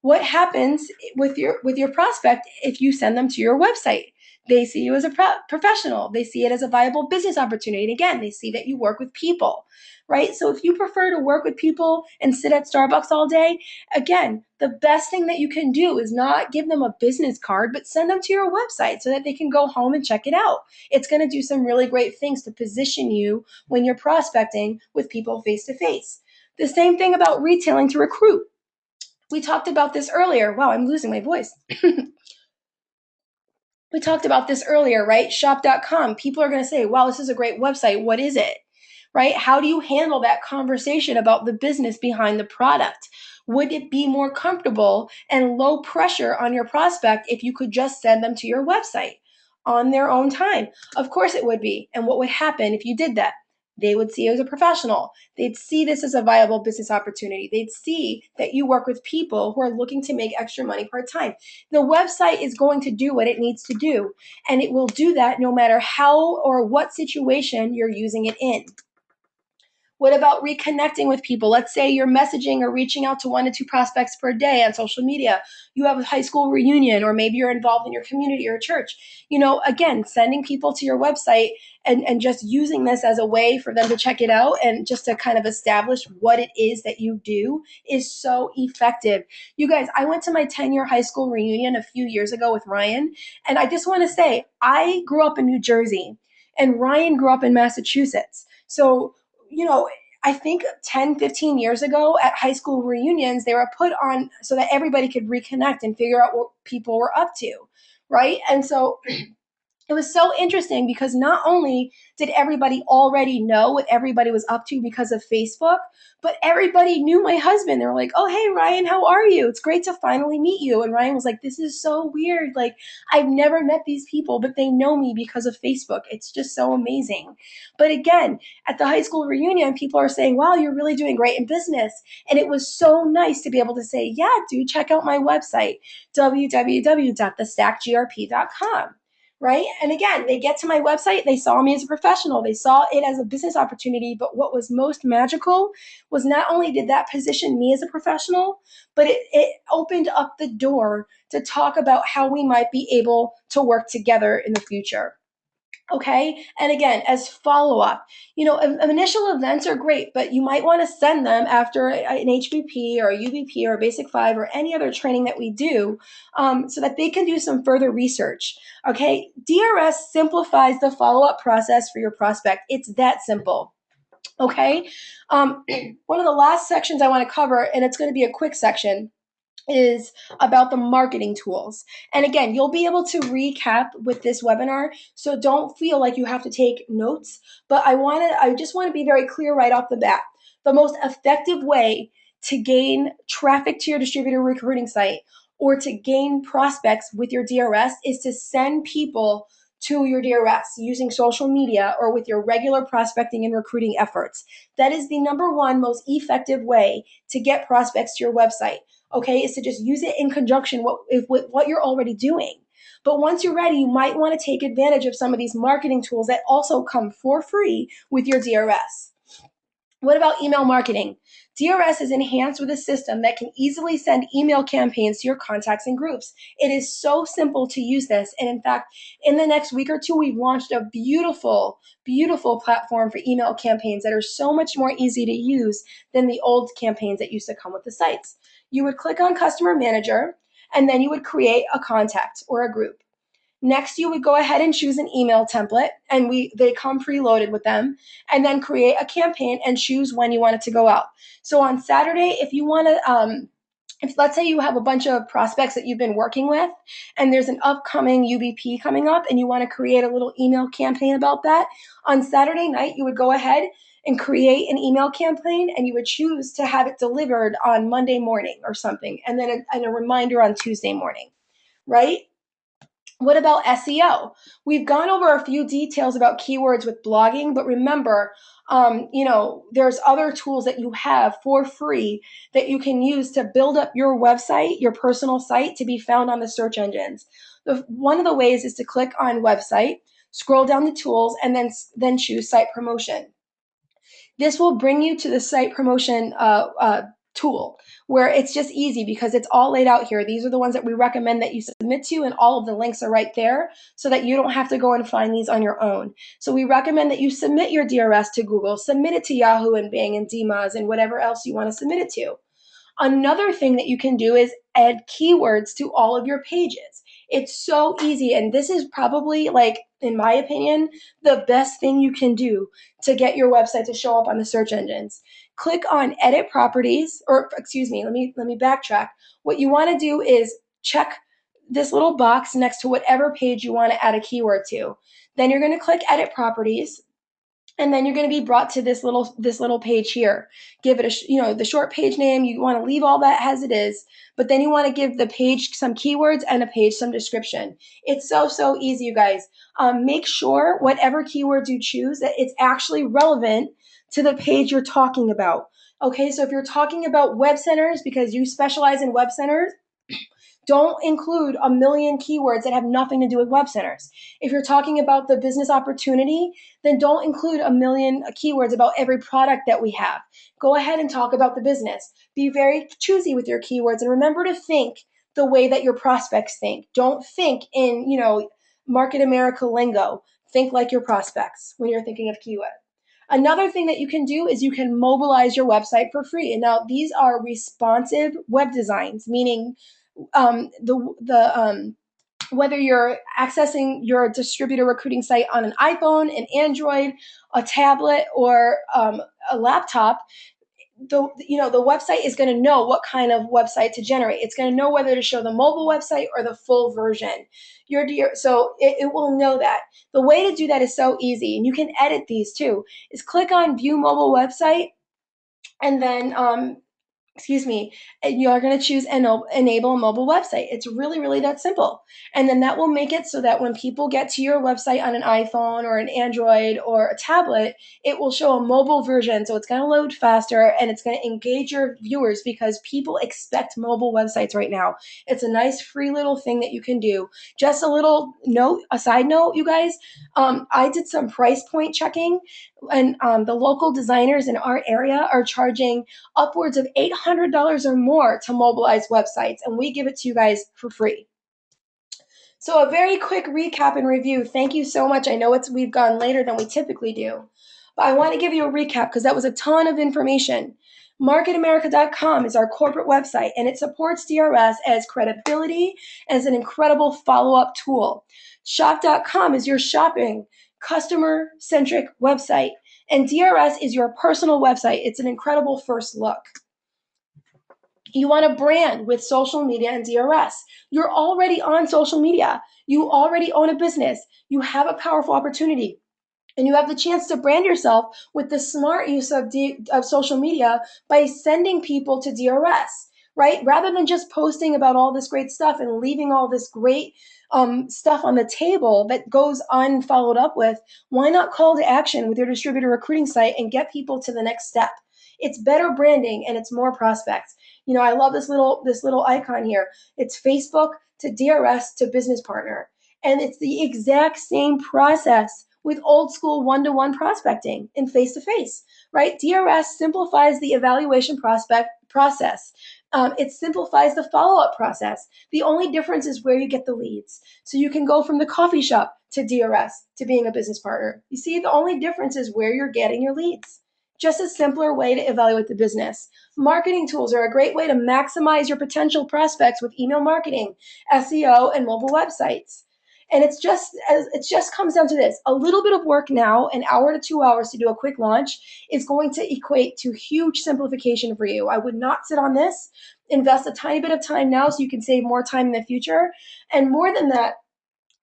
what happens with your prospect if you send them to your website? They see you as a professional. They see it as a viable business opportunity. And again, they see that you work with people, right? So if you prefer to work with people and sit at Starbucks all day, again, the best thing that you can do is not give them a business card, but send them to your website so that they can go home and check it out. It's going to do some really great things to position you when you're prospecting with people face to face. The same thing about retailing to recruit. We talked about this earlier. Wow, I'm losing my voice. We talked about this earlier, right? Shop.com. People are going to say, wow, this is a great website. What is it? Right? How do you handle that conversation about the business behind the product? Would it be more comfortable and low pressure on your prospect if you could just send them to your website on their own time? Of course it would be. And what would happen if you did that? They would see you as a professional. They'd see this as a viable business opportunity. They'd see that you work with people who are looking to make extra money part-time. The website is going to do what it needs to do, and it will do that no matter how or what situation you're using it in. What about reconnecting with people? Let's say you're messaging or reaching out to 1 to 2 prospects per day on social media. You have a high school reunion, or maybe you're involved in your community or church. Again, sending people to your website and just using this as a way for them to check it out and just to kind of establish what it is that you do is so effective. You guys, I went to my 10-year high school reunion a few years ago with Ryan, and I just want to say, I grew up in New Jersey and Ryan grew up in Massachusetts. So I think 10, 15 years ago at high school reunions, they were put on so that everybody could reconnect and figure out what people were up to, right? And so it was so interesting because not only did everybody already know what everybody was up to because of Facebook, but everybody knew my husband. They were like, oh, hey, Ryan, how are you? It's great to finally meet you. And Ryan was like, this is so weird. Like, I've never met these people, but they know me because of Facebook. It's just so amazing. But again, at the high school reunion, people are saying, wow, you're really doing great in business. And it was so nice to be able to say, yeah, dude, check out my website, www.thestackgrp.com. Right? And again, they get to my website, they saw me as a professional, they saw it as a business opportunity, but what was most magical was not only did that position me as a professional, but it opened up the door to talk about how we might be able to work together in the future. Okay. And again, as follow up, initial events are great, but you might want to send them after an HBP or a UBP or a Basic 5 or any other training that we do so that they can do some further research. Okay. DRS simplifies the follow up process for your prospect. It's that simple. Okay. One of the last sections I want to cover, and it's going to be a quick section, is about the marketing tools. And again, you'll be able to recap with this webinar, so don't feel like you have to take notes, but I just want to be very clear right off the bat. The most effective way to gain traffic to your distributor recruiting site or to gain prospects with your DRS is to send people to your DRS using social media or with your regular prospecting and recruiting efforts. That is the number one most effective way to get prospects to your website. Okay, is to just use it in conjunction with what you're already doing. But once you're ready, you might want to take advantage of some of these marketing tools that also come for free with your DRS. What about email marketing? DRS is enhanced with a system that can easily send email campaigns to your contacts and groups. It is so simple to use this. And in fact, in the next week or two, we've launched a beautiful, beautiful platform for email campaigns that are so much more easy to use than the old campaigns that used to come with the sites. You would click on Customer Manager, and then you would create a contact or a group. Next, you would go ahead and choose an email template, and they come preloaded with them, and then create a campaign and choose when you want it to go out. So on Saturday, if you want to, if let's say you have a bunch of prospects that you've been working with, and there's an upcoming UBP coming up, and you want to create a little email campaign about that, on Saturday night, you would go ahead and create an email campaign, and you would choose to have it delivered on Monday morning or something, and then a reminder on Tuesday morning, right? What about SEO? We've gone over a few details about keywords with blogging, but remember, there's other tools that you have for free that you can use to build up your website, your personal site, to be found on the search engines. One of the ways is to click on website, scroll down the tools, and then choose site promotion. This will bring you to the site promotion tool where it's just easy because it's all laid out here. These are the ones that we recommend that you submit to, and all of the links are right there so that you don't have to go and find these on your own. So we recommend that you submit your DRS to Google, submit it to Yahoo and Bing and DMAZ and whatever else you want to submit it to. Another thing that you can do is add keywords to all of your pages. It's so easy, and this is probably, like, in my opinion, the best thing you can do to get your website to show up on the search engines. Click on Edit Properties, or excuse me, let me backtrack. What you want to do is check this little box next to whatever page you want to add a keyword to. Then you're going to click Edit Properties. And then you're going to be brought to this little page here. Give it the short page name. You want to leave all that as it is, but then you want to give the page some keywords and a page some description. It's so easy, you guys. Make sure whatever keywords you choose that it's actually relevant to the page you're talking about. Okay, so if you're talking about web centers because you specialize in web centers, don't include a million keywords that have nothing to do with web centers. If you're talking about the business opportunity, then don't include a million keywords about every product that we have. Go ahead and talk about the business. Be very choosy with your keywords, and remember to think the way that your prospects think. Don't think in, Market America lingo. Think like your prospects when you're thinking of keywords. Another thing that you can do is you can mobilize your website for free. And now these are responsive web designs, meaning whether you're accessing your distributor recruiting site on an iPhone, an Android, a tablet, or a laptop, the website is going to know what kind of website to generate. It's going to know whether to show the mobile website or the full version. So it will know that. The way to do that is so easy, and you can edit these too, is click on View Mobile Website, and then and you're going to choose enable a mobile website. It's really that simple. And then that will make it so that when people get to your website on an iPhone or an Android or a tablet, it will show a mobile version. So it's going to load faster and it's going to engage your viewers because people expect mobile websites right now. It's a nice free little thing that you can do. Just a side note, you guys, I did some price point checking, and the local designers in our area are charging upwards of $800 or more to mobilize websites, and we give it to you guys for free. So a very quick recap and review. Thank you so much. I know we've gone later than we typically do, but I want to give you a recap because that was a ton of information. MarketAmerica.com is our corporate website, and it supports DRS as credibility, as an incredible follow-up tool. Shop.com is your shopping, customer-centric website, and DRS is your personal website. It's an incredible first look. You want to brand with social media and DRS. You're already on social media. You already own a business. You have a powerful opportunity. And you have the chance to brand yourself with the smart use of social media by sending people to DRS, right? Rather than just posting about all this great stuff and leaving all this great stuff on the table that goes unfollowed up with, why not call to action with your distributor recruiting site and get people to the next step? It's better branding and it's more prospects. I love this little icon here. It's Facebook to DRS to business partner. And it's the exact same process with old school one-to-one prospecting and face-to-face, right? DRS simplifies the evaluation process. It simplifies the follow-up process. The only difference is where you get the leads. So you can go from the coffee shop to DRS to being a business partner. You see, the only difference is where you're getting your leads. Just a simpler way to evaluate the business. Marketing tools are a great way to maximize your potential prospects with email marketing, SEO, and mobile websites. And it just comes down to this. A little bit of work now, an hour to 2 hours to do a quick launch, is going to equate to huge simplification for you. I would not sit on this. Invest a tiny bit of time now so you can save more time in the future. And more than that,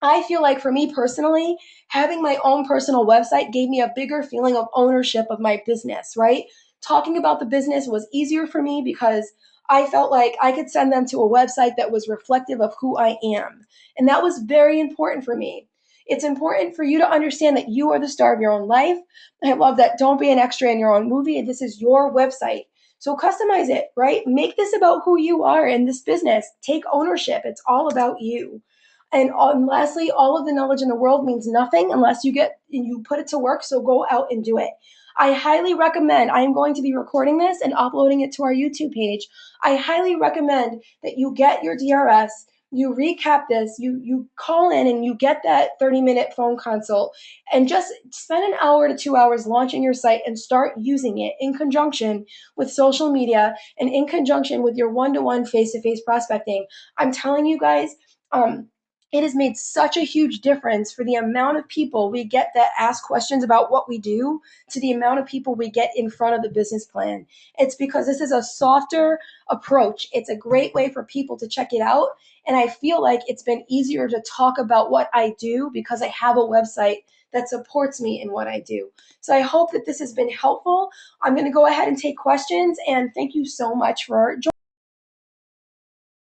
I feel like for me personally, having my own personal website gave me a bigger feeling of ownership of my business, right? Talking about the business was easier for me because I felt like I could send them to a website that was reflective of who I am. And that was very important for me. It's important for you to understand that you are the star of your own life. I love that. Don't be an extra in your own movie. This is your website. So customize it, right? Make this about who you are in this business. Take ownership. It's all about you. And lastly, all of the knowledge in the world means nothing unless you put it to work. So go out and do it. I highly recommend, I am going to be recording this and uploading it to our YouTube page. I highly recommend that you get your DRS, you recap this, you call in and you get that 30-minute phone consult, and just spend an hour to 2 hours launching your site and start using it in conjunction with social media and in conjunction with your one-to-one face-to-face prospecting. I'm telling you guys, it has made such a huge difference for the amount of people we get that ask questions about what we do to the amount of people we get in front of the business plan. It's because this is a softer approach. It's a great way for people to check it out. And I feel like it's been easier to talk about what I do because I have a website that supports me in what I do. So I hope that this has been helpful. I'm going to go ahead and take questions, and thank you so much for joining.